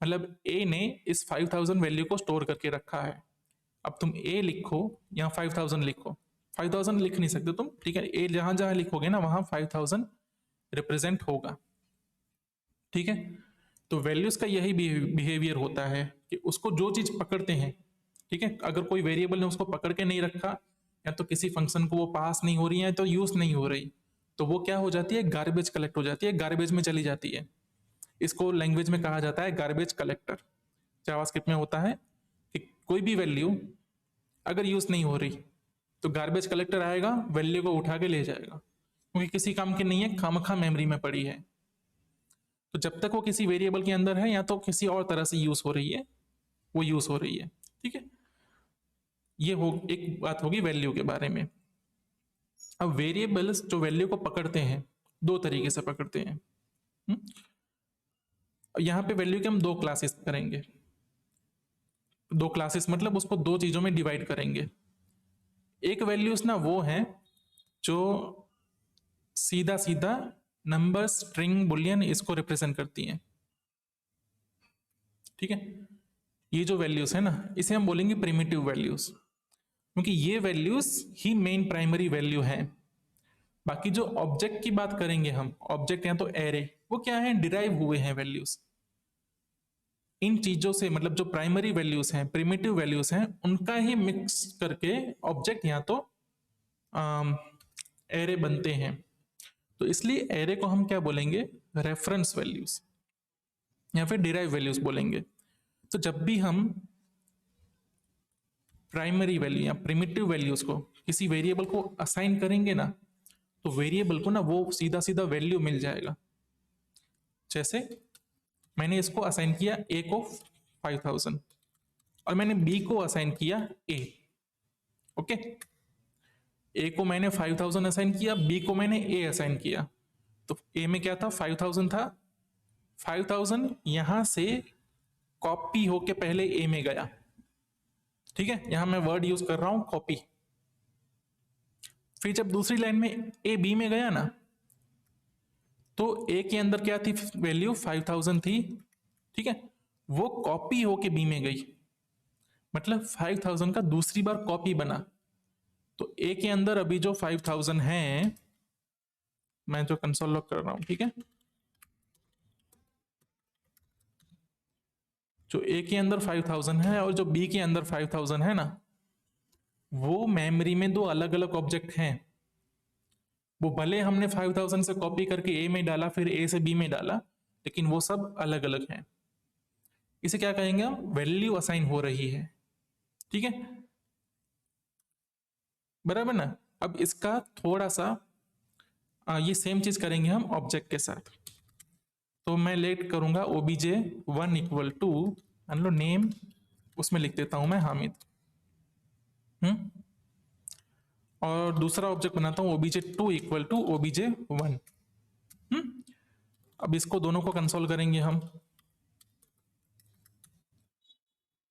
मतलब ए ने इस 5000 वैल्यू को स्टोर करके रखा है। अब तुम ए लिखो या 5000 लिखो, 5000 लिख नहीं सकते तुम, ठीक है, ए जहां जहां लिखोगे ना वहां 5000 रिप्रेजेंट होगा। ठीक है, तो वैल्यूज का यही बिहेवियर होता है कि उसको जो चीज पकड़ते हैं, ठीक है, अगर कोई वेरिएबल ने उसको पकड़ के नहीं रखा, या तो किसी फंक्शन को वो पास नहीं हो रही है तो यूज नहीं हो रही, तो वो क्या हो जाती है, गार्बेज कलेक्ट हो जाती है, गार्बेज में चली जाती है। इसको लैंग्वेज में कहा जाता है गार्बेज कलेक्टर। जावास्क्रिप्ट में होता है कि कोई भी वैल्यू अगर यूज नहीं हो रही तो गार्बेज कलेक्टर आएगा, वैल्यू को उठा के ले जाएगा, क्योंकि किसी काम की नहीं है, खामखा मेमोरी में पड़ी है। तो जब तक वो किसी वेरिएबल के अंदर है या तो किसी और तरह से यूज हो रही है, वो यूज हो रही है। ठीक है, ये हो एक बात होगी वैल्यू के बारे में। अब वेरिएबल्स जो वैल्यू को पकड़ते हैं दो तरीके से पकड़ते हैं। यहाँ पे वैल्यू के हम दो क्लासेस करेंगे। दो क्लासेस मतलब उसको दो चीजों में डिवाइड करेंगे। एक वैल्यूज ना वो है जो सीधा सीधा नंबर, स्ट्रिंग, बुलियन इसको रिप्रेजेंट करती हैं। ठीक है, ये जो वैल्यूज है ना इसे हम बोलेंगे प्रिमिटिव वैल्यूज, क्योंकि ये वैल्यूज ही मेन प्राइमरी वैल्यू है। बाकी जो ऑब्जेक्ट की बात करेंगे हम, ऑब्जेक्ट या तो एरे, वो क्या है, डिराइव हुए हैं वैल्यूज। इन चीजों से मतलब जो प्राइमरी वैल्यूज हैं, प्रिमिटिव वैल्यूज हैं, उनका ही मिक्स करके ऑब्जेक्ट या तो एरे बनते हैं। तो इसलिए एरे को हम क्या बोलेंगे, रेफरेंस वैल्यूज या फिर डिराइव वैल्यूज बोलेंगे। तो जब भी हम प्राइमरी वैल्यू या प्रिमिटिव वैल्यूज को किसी वेरिएबल को असाइन करेंगे ना, तो वेरिएबल को ना वो सीधा सीधा वैल्यू मिल जाएगा। जैसे मैंने इसको असाइन किया ए को 5000 और मैंने बी को असाइन किया ए। ओके, ए को मैंने 5000 असाइन किया, बी को मैंने ए असाइन किया। तो ए में क्या था, 5000 था। 5000 यहां से कॉपी होके पहले ए में गया। ठीक है, यहां मैं वर्ड यूज कर रहा हूं कॉपी। फिर जब दूसरी लाइन में ए बी में गया ना, तो ए के अंदर क्या थी, वैल्यू 5000 थी। ठीक है, वो कॉपी होके बी में गई, मतलब 5000 का दूसरी बार कॉपी बना। तो ए के अंदर अभी जो 5000 है, मैं जो कंसोल लॉग कर रहा हूं, ठीक है, जो ए के अंदर 5000 है और जो बी के अंदर 5000 है ना, वो मेमोरी में दो अलग अलग ऑब्जेक्ट हैं। वो भले हमने 5000 से कॉपी करके ए में डाला, फिर ए से बी में डाला, लेकिन वो सब अलग अलग हैं। इसे क्या कहेंगे हम? वैल्यू असाइन हो रही है। ठीक है, बराबर ना। अब इसका थोड़ा सा ये सेम चीज करेंगे हम ऑब्जेक्ट के साथ। तो मैं लेट करूंगा ओबीजे 1 इक्वल टू, मान लो नेम, उसमें लिख देता हूं मैं हामिद। हम्म और दूसरा ऑब्जेक्ट बनाता हूं ओबीजे 2 इक्वल टू ओबीजे 1। अब इसको दोनों को कंसोल करेंगे हम।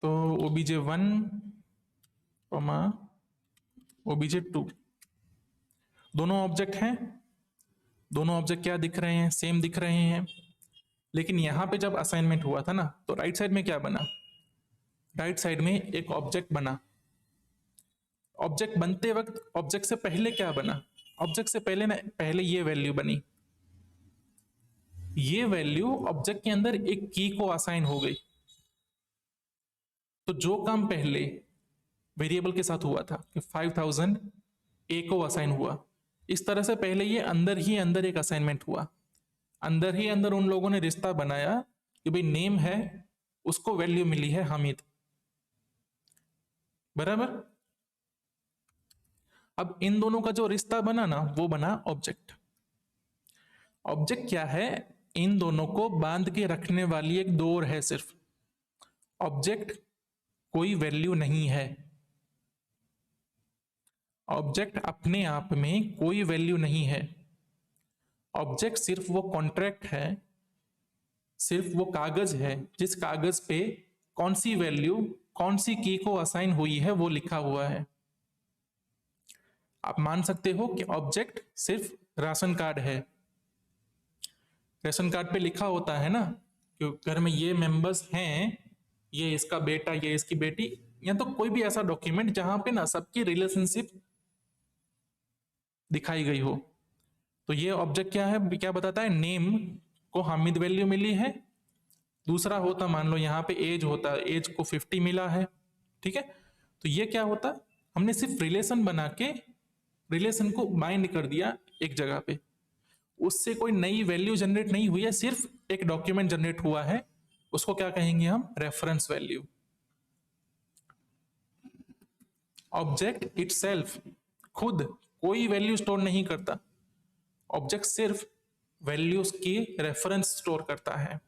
तो ओबीजे 1 कॉमा ओबीजे 2, दोनों ऑब्जेक्ट हैं। दोनों ऑब्जेक्ट क्या दिख रहे हैं? सेम दिख रहे हैं। लेकिन यहां पे जब असाइनमेंट हुआ था ना, तो राइट साइड में क्या बना? राइट साइड में एक ऑब्जेक्ट बना। ऑब्जेक्ट बनते वक्त ऑब्जेक्ट से पहले क्या बना? ऑब्जेक्ट से पहले ना, पहले ये वैल्यू बनी। ये वैल्यू ऑब्जेक्ट के अंदर एक की को असाइन हो गई। तो जो काम पहले वेरिएबल के साथ हुआ था कि 5000 ए को असाइन हुआ, इस तरह से पहले ये अंदर ही अंदर एक असाइनमेंट हुआ। अंदर ही अंदर उन लोगों ने रिश्ता बनाया कि भाई नेम है, उसको वैल्यू मिली है हामिद। बराबर। अब इन दोनों का जो रिश्ता बना ना, वो बना ऑब्जेक्ट। ऑब्जेक्ट क्या है? इन दोनों को बांध के रखने वाली एक डोर है सिर्फ। ऑब्जेक्ट कोई वैल्यू नहीं है। ऑब्जेक्ट अपने आप में कोई वैल्यू नहीं है। ऑब्जेक्ट सिर्फ वो कॉन्ट्रैक्ट है, सिर्फ वो कागज है जिस कागज पे कौन सी वैल्यू कौन सी की को असाइन हुई है वो लिखा हुआ है। आप मान सकते हो कि ऑब्जेक्ट सिर्फ राशन कार्ड है। राशन कार्ड पे लिखा होता है ना कि घर में ये मेंबर्स हैं, ये इसका बेटा, ये इसकी बेटी, या तो कोई भी ऐसा डॉक्यूमेंट जहां पे ना सबकी रिलेशनशिप दिखाई गई हो। तो ये ऑब्जेक्ट क्या है? क्या बताता है? नेम को हामिद वैल्यू मिली है। दूसरा होता, मान लो यहाँ पे एज होता, एज को 50 मिला है। ठीक है, तो ये क्या होता? हमने सिर्फ रिलेशन बना के रिलेशन को बाइंड कर दिया एक जगह पे। उससे कोई नई वैल्यू जनरेट नहीं हुई है, सिर्फ एक डॉक्यूमेंट जनरेट हुआ है। उसको क्या कहेंगे हम? Reference value. ऑब्जेक्ट इटसेल्फ खुद कोई वैल्यू स्टोर नहीं करता। ऑब्जेक्ट सिर्फ वैल्यूज की रेफरेंस स्टोर करता है।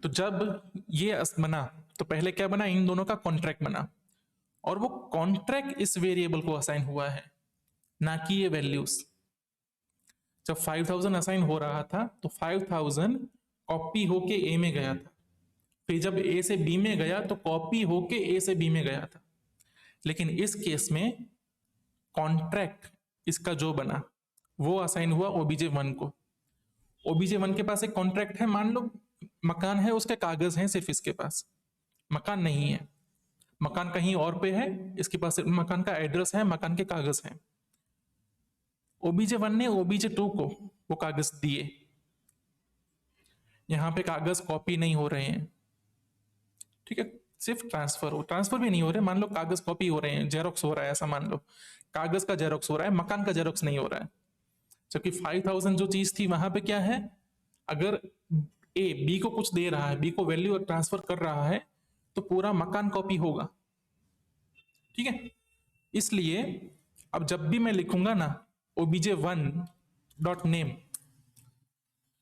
तो जब ये बना, तो पहले क्या बना? इन दोनों का कॉन्ट्रैक्ट बना, और वो कॉन्ट्रैक्ट इस वेरिएबल को असाइन हुआ है, ना कि ये वैल्यूज। जब 5000 असाइन हो रहा था तो 5000 कॉपी होके ए में गया था। फिर जब ए से बी में गया तो कॉपी होके ए से बी में गया था। लेकिन इस केस में कॉन्ट्रैक्ट इसका जो बना वो असाइन हुआ ओबीजे 1 को। ओबीजे 1 के पास एक कॉन्ट्रैक्ट है, मान लो मकान है, उसके कागज हैं सिर्फ, इसके पास मकान नहीं है। मकान कहीं और पे है, इसके पास मकान का एड्रेस है, मकान के कागज हैं। ओबीजे 1 ने ओबीजे 2 को वो कागज दिए। यहां पे कागज कॉपी नहीं हो रहे हैं। ठीक है, सिर्फ ट्रांसफर भी नहीं हो रहे। मान लो कागज कॉपी हो रहे हैं, जेरोक्स हो रहा है, ऐसा मान लो कागज का जेरोक्स हो रहा है, मकान का जेरोक्स नहीं हो रहा है। जबकि 5000 जो चीज थी वहां पे क्या है? अगर ए बी को कुछ दे रहा है, बी को वैल्यू ट्रांसफर कर रहा है, तो पूरा मकान कॉपी होगा। ठीक है, इसलिए अब जब भी मैं लिखूंगा ना ओबीजे 1 डॉट नेम,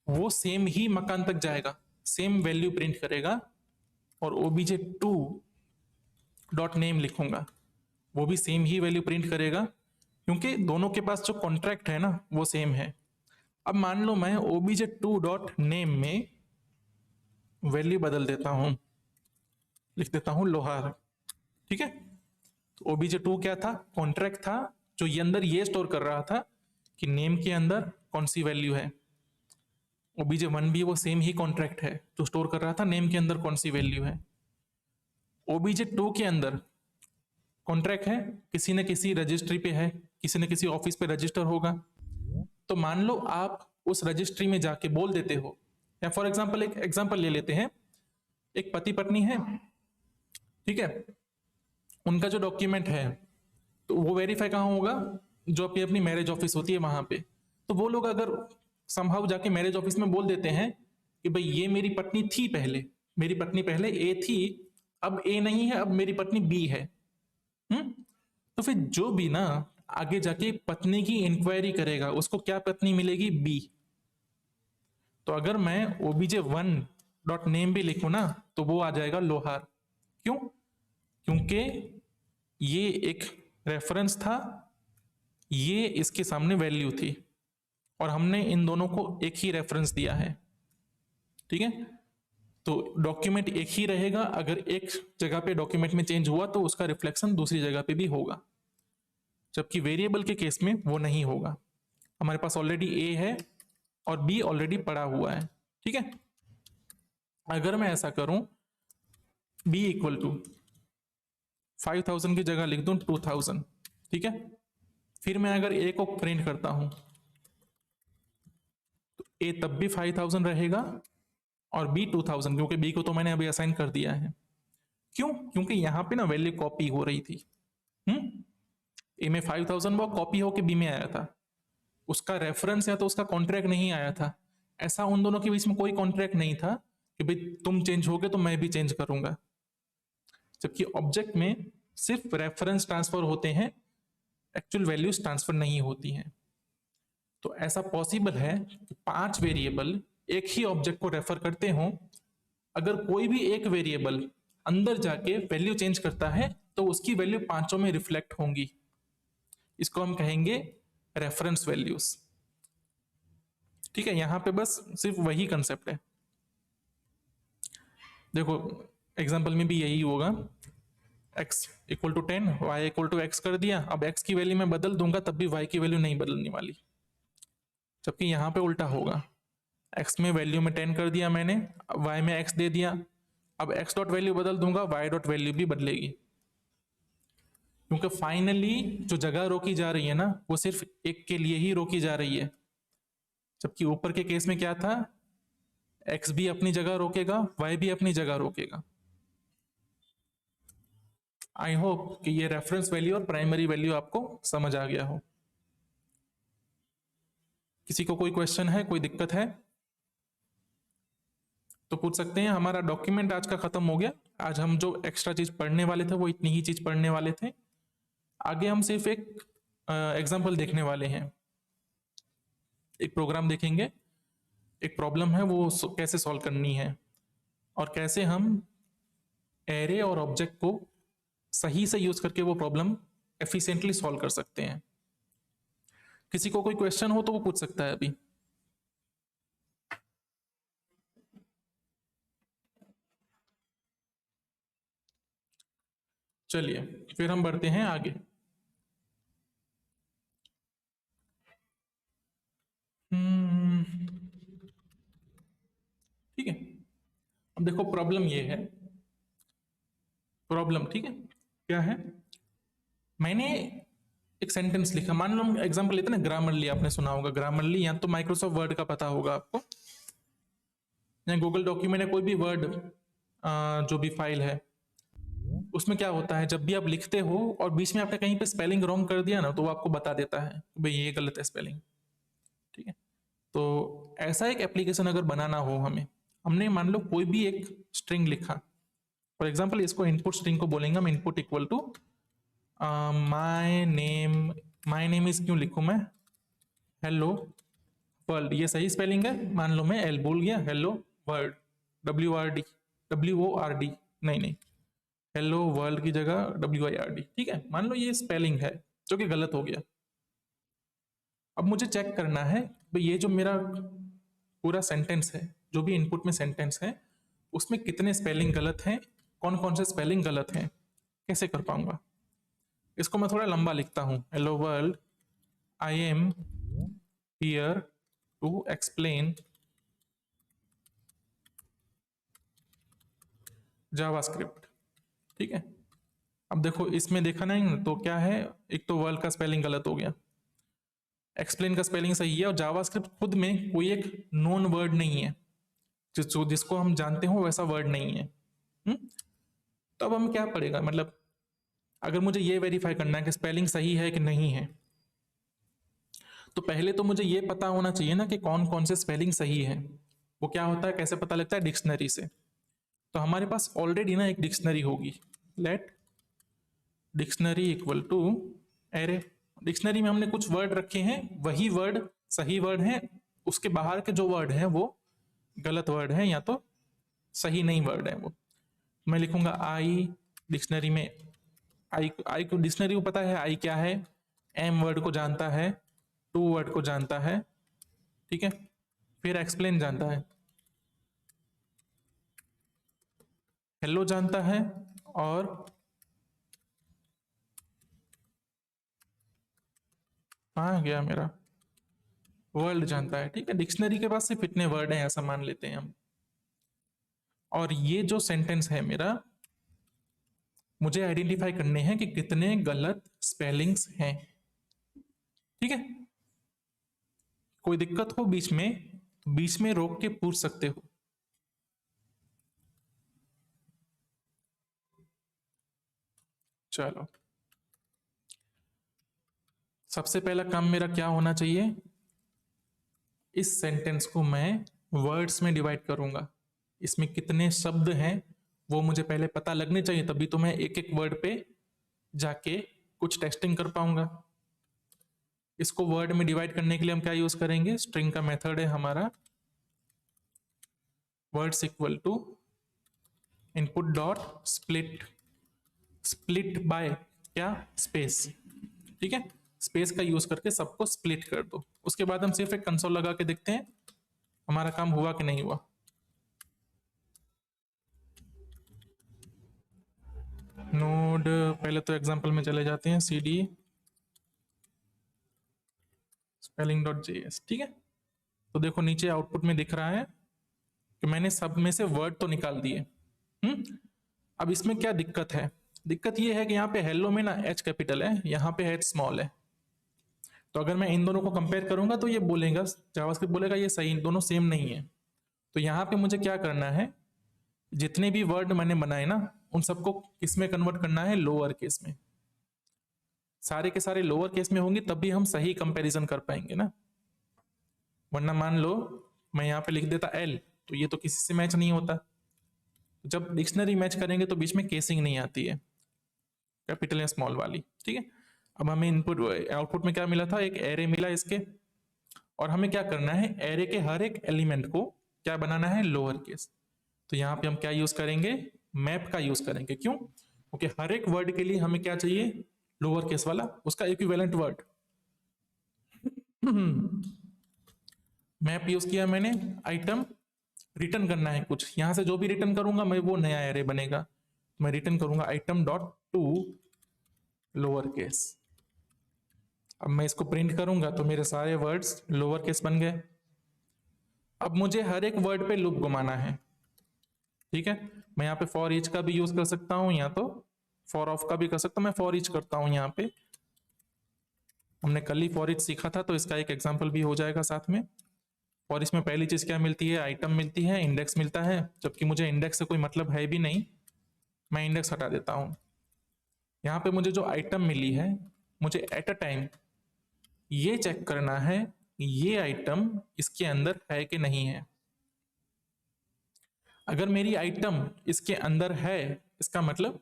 वो सेम ही मकान तक जाएगा, सेम वैल्यू प्रिंट करेगा। और ओबीजे 2 डॉट नेम लिखूंगा, वो भी सेम ही वैल्यू प्रिंट करेगा, क्योंकि दोनों के पास जो कॉन्ट्रैक्ट है ना वो सेम है। अब मान लो मैं ओबीजे 2 डॉट नेम में वैल्यू बदल देता हूं, लिख देता हूं लोहार। ठीक है, तो ओबीजे 2 क्या था? कॉन्ट्रैक्ट था, जो ये अंदर ये स्टोर कर रहा था कि नेम के अंदर कौन सी वैल्यू है। ओबीजे 1 भी वो सेम ही कॉन्ट्रैक्ट है, जो स्टोर कर रहा था नेम के अंदर कौन सी वैल्यू है। ओबीजे 2 के अंदर कॉन्ट्रैक्ट है, किसी न किसी रजिस्ट्री पे है, किसी न किसी ऑफिस पे रजिस्टर होगा। तो मान लो आप उस रजिस्ट्री में जाके बोल देते हो, या फॉर एग्जांपल एक एग्जांपल ले लेते हैं, एक पति पत्नी है। ठीक है, उनका जो डॉक्यूमेंट है तो वो वेरीफाई कहाँ होगा, जो अपनी अपनी मैरिज ऑफिस होती है वहां पे। तो वो लोग अगर संभव जाके मैरिज ऑफिस में बोल देते हैं कि भाई ये मेरी पत्नी थी पहले, मेरी पत्नी पहले ए थी, अब ए नहीं है, अब मेरी पत्नी बी है। हम्म तो फिर जो भी ना आगे जाके पत्नी की इंक्वायरी करेगा उसको क्या पत्नी मिलेगी, बी। तो अगर मैं obj1.name भी लिखूं ना तो वो आ जाएगा लोहार। क्यों? क्योंकि ये एक रेफरेंस था, ये इसके सामने वैल्यू थी, और हमने इन दोनों को एक ही रेफरेंस दिया है। ठीक है, तो डॉक्यूमेंट एक ही रहेगा, अगर एक जगह पे डॉक्यूमेंट में चेंज हुआ तो उसका रिफ्लेक्शन दूसरी जगह पे भी होगा, जबकि वेरिएबल के केस में वो नहीं होगा। हमारे पास ऑलरेडी ए है और बी ऑलरेडी पड़ा हुआ है। ठीक है, अगर मैं ऐसा करूं बी इक्वल टू 5000 की जगह लिख दूं 2000, ठीक है, फिर मैं अगर ए को प्रिंट करता हूं तो ए तब भी 5000 रहेगा और बी 2000, क्योंकि बी को तो मैंने अभी असाइन कर दिया है। क्यों? क्योंकि यहां पे ना वैल्यू कॉपी हो रही थी। ए में 5000 वो कॉपी होके बी में आया था, उसका रेफरेंस या तो उसका कॉन्ट्रैक्ट नहीं आया था। ऐसा उन दोनों के बीच में कोई कॉन्ट्रैक्ट नहीं था कि भाई तुम चेंज होगे तो मैं भी चेंज करूंगा, जबकि ऑब्जेक्ट में सिर्फ रेफरेंस ट्रांसफर होते हैं, एक्चुअल वैल्यूज ट्रांसफर नहीं होती हैं। तो ऐसा पॉसिबल है कि 5 वेरिएबल एक ही ऑब्जेक्ट को रेफर करते हों, अगर कोई भी एक वेरिएबल अंदर जाके वैल्यू चेंज करता है तो उसकी वैल्यू पांचों में रिफ्लेक्ट होंगी। इसको हम कहेंगे रेफरेंस वैल्यूज। ठीक है, यहां पे बस सिर्फ वही कंसेप्ट है। देखो एग्जांपल में भी यही होगा, x equal to 10, y equal to x कर दिया, अब x की वैल्यू मैं बदल दूंगा तब भी y की वैल्यू नहीं बदलने वाली, जबकि यहां पे उल्टा होगा। x में वैल्यू में 10 कर दिया मैंने, y में x दे दिया, अब x डॉट वैल्यू बदल दूंगा, y डॉट वैल्यू भी बदलेगी, क्योंकि फाइनली जो जगह रोकी जा रही है ना वो सिर्फ एक के लिए ही रोकी जा रही है, जबकि ऊपर के केस में क्या था, x भी अपनी जगह रोकेगा, y भी अपनी जगह रोकेगा। आई होप कि ये रेफरेंस वैल्यू और प्राइमरी वैल्यू आपको समझ आ गया हो। किसी को कोई क्वेश्चन है, कोई दिक्कत है तो पूछ सकते हैं। हमारा डॉक्यूमेंट आज का खत्म हो गया। आज हम जो एक्स्ट्रा चीज पढ़ने वाले थे वो इतनी ही चीज पढ़ने वाले थे। आगे हम सिर्फ एक एग्जांपल देखने वाले हैं, एक प्रोग्राम देखेंगे, एक प्रॉब्लम है वो कैसे सॉल्व करनी है, और कैसे हम एरे और ऑब्जेक्ट को सही से यूज करके वो प्रॉब्लम एफिशिएंटली सॉल्व कर सकते हैं। किसी को कोई क्वेश्चन हो तो वो पूछ सकता है अभी। चलिए फिर हम बढ़ते हैं आगे। ठीक है, अब देखो प्रॉब्लम ये है, प्रॉब्लम ठीक है क्या है, मैंने एक सेंटेंस लिखा, मान लो एग्जांपल लेते हैं ना, ग्रामरली आपने सुना होगा, ग्रामरली या तो माइक्रोसॉफ्ट वर्ड का पता होगा आपको, या गूगल डॉक्यूमेंट या कोई भी वर्ड जो भी फाइल है, उसमें क्या होता है जब भी आप लिखते हो और बीच में आपने कहीं पे स्पेलिंग रॉन्ग कर दिया ना तो वो आपको बता देता है भाई ये गलत है स्पेलिंग। ठीक है, तो ऐसा एक एप्लीकेशन अगर बनाना हो हमें, हमने मान लो कोई भी एक स्ट्रिंग लिखा, फॉर एग्जाम्पल इसको इनपुट स्ट्रिंग को बोलेंगे हम, input equal to my name is क्यों लिखूं मैं, हेलो वर्ल्ड, ये सही स्पेलिंग है, मान लो मैं एल भूल गया, हेलो वर्ल्ड, WORD नहीं नहीं, हेलो वर्ल्ड की जगह WIRD। ठीक है, मान लो ये स्पेलिंग है जो कि गलत हो गया। अब मुझे चेक करना है भाई ये जो मेरा पूरा सेंटेंस है, जो भी इनपुट में सेंटेंस है उसमें कितने स्पेलिंग गलत हैं, कौन कौन से स्पेलिंग गलत हैं, कैसे कर पाऊंगा। इसको मैं थोड़ा लंबा लिखता हूं, hello world, I am here to explain JavaScript. ठीक है, अब देखो इसमें देखा नहीं तो क्या है, एक तो वर्ल्ड का स्पेलिंग गलत हो गया, एक्सप्लेन का स्पेलिंग सही है, और जावास्क्रिप्ट खुद में कोई एक नोन वर्ड नहीं है, जिसको हम जानते हो वैसा वर्ड नहीं है। तो अब हम क्या पढ़ेगा, मतलब अगर मुझे ये वेरीफाई करना है कि स्पेलिंग सही है कि नहीं है, तो पहले तो मुझे ये पता होना चाहिए ना कि कौन कौन से स्पेलिंग सही है। वो क्या होता है, कैसे पता लगता है? डिक्शनरी से। तो हमारे पास ऑलरेडी ना एक डिक्शनरी होगी। लेट dictionary equal to array. Dictionary में हमने कुछ वर्ड रखे हैं, वही वर्ड सही वर्ड हैं, उसके बाहर के जो वर्ड हैं वो गलत वर्ड हैं या तो सही नहीं वर्ड है वो। मैं लिखूंगा आई डिक्शनरी में। आई को डिक्शनरी को पता है आई क्या है, एम वर्ड को जानता है, टू वर्ड को जानता है, ठीक है, फिर एक्सप्लेन जानता है, हेलो जानता है, और कहाँ गया मेरा, वर्ल्ड जानता है। ठीक है, डिक्शनरी के पास सिर्फ इतने वर्ड हैं ऐसा मान लेते हैं हम। और ये जो सेंटेंस है मेरा, मुझे आइडेंटिफाई करने हैं कि कितने गलत स्पेलिंग्स हैं। ठीक है, कोई दिक्कत हो बीच में तो बीच में रोक के पूछ सकते हो। चलो, सबसे पहला काम मेरा क्या होना चाहिए, इस सेंटेंस को मैं वर्ड्स में डिवाइड करूंगा। इसमें कितने शब्द हैं वो मुझे पहले पता लगने चाहिए, तभी तो मैं एक एक वर्ड पे जाके कुछ टेस्टिंग कर पाऊंगा। इसको वर्ड में डिवाइड करने के लिए हम क्या यूज करेंगे, स्ट्रिंग का मेथड है हमारा, words equal to input dot split, split by क्या, स्पेस। ठीक है, स्पेस का यूज करके सबको स्प्लिट कर दो। उसके बाद हम सिर्फ एक कंसोल लगा के देखते हैं हमारा काम हुआ कि नहीं हुआ। नोड, पहले तो एग्जांपल में चले जाते हैं, C D spelling dot JS. ठीक है, तो देखो नीचे आउटपुट में दिख रहा है कि मैंने सब में से वर्ड तो निकाल दिए। अब इसमें क्या दिक्कत है, दिक्कत ये है कि यहाँ पे हेलो में ना एच कैपिटल है, यहाँ पे एच स्मॉल है। तो अगर मैं इन दोनों को कंपेयर करूंगा तो ये बोलेगा, जावास्क्रिप्ट बोलेगा ये सही, दोनों सेम नहीं है। तो यहाँ पे मुझे क्या करना है, जितने भी वर्ड मैंने बनाए ना उन सबको किस में कन्वर्ट करना है, लोअर केस में। सारे के सारे लोअर केस में होंगे तब भी हम सही कंपैरिजन कर पाएंगे ना, वरना मान लो मैं यहाँ पे लिख देता एल तो ये तो किसी से मैच नहीं होता। जब डिक्शनरी मैच करेंगे तो बीच में केसिंग नहीं आती है, कैपिटल या स्मॉल वाली। ठीक है, अब हमें इनपुट आउटपुट में क्या मिला था, एक एरे मिला इसके, और हमें क्या करना है, एरे के हर एक एलिमेंट को क्या बनाना है, लोअर केस। तो यहाँ पे हम क्या यूज करेंगे, मैप का यूज करेंगे। क्यों, क्योंकि हर एक वर्ड के लिए हमें क्या चाहिए, लोअर केस वाला, उसका इक्विवेलेंट वर्ड। मैप यूज किया मैंने, आइटम रिटर्न करना है कुछ, यहां से जो भी रिटर्न करूंगा मैं वो नया एरे बनेगा। मैं रिटर्न करूंगा item dot to lower case. अब मैं इसको प्रिंट करूंगा तो मेरे सारे वर्ड्स लोअर केस बन गए। अब मुझे हर एक वर्ड पे लूप घुमाना है। ठीक है, मैं यहाँ पे फॉर ईच का भी यूज कर सकता हूं, या तो फॉर ऑफ का भी कर सकता हूं। मैं फॉर ईच करता हूं यहाँ पे, हमने कल ही फॉर ईच सीखा था तो इसका एक एग्जाम्पल भी हो जाएगा साथ में। और इसमें पहली चीज क्या मिलती है, आइटम मिलती है, इंडेक्स मिलता है, जबकि मुझे इंडेक्स से कोई मतलब है भी नहीं, मैं इंडेक्स हटा देता हूं। यहाँ पे मुझे जो आइटम मिली है, मुझे एट अ टाइम ये चेक करना है ये आइटम इसके अंदर है कि नहीं है। अगर मेरी आइटम इसके अंदर है इसका मतलब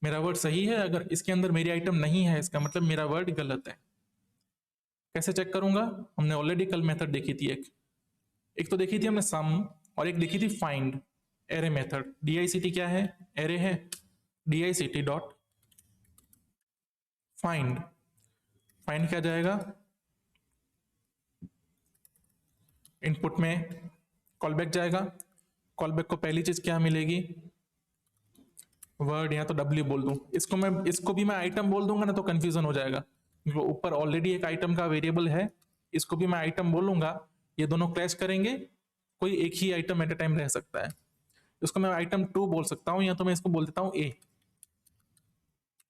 मेरा वर्ड सही है, अगर इसके अंदर मेरी आइटम नहीं है इसका मतलब मेरा वर्ड गलत है। कैसे चेक करूंगा, हमने ऑलरेडी कल मेथड देखी थी, एक तो देखी थी हमने सम, और एक देखी थी फाइंड, एरे मेथड। डीआईसीटी क्या है, एरे है, डीआईसीटी डॉट फाइंड, फाइंड क्या जाएगा, इनपुट में कॉलबैक जाएगा। कॉलबैक को पहली चीज क्या मिलेगी, वर्ड, या तो डब्ल्यू बोल दूं, इसको भी मैं आइटम बोल दूंगा ना तो कंफ्यूजन हो जाएगा, क्योंकि ऊपर ऑलरेडी एक आइटम का वेरिएबल है, इसको भी मैं आइटम बोलूंगा, ये दोनों क्लैश करेंगे, कोई एक ही आइटम एट अ टाइम रह सकता है। इसको मैं आइटम टू बोल सकता हूं, या तो मैं इसको बोल देता हूं ए।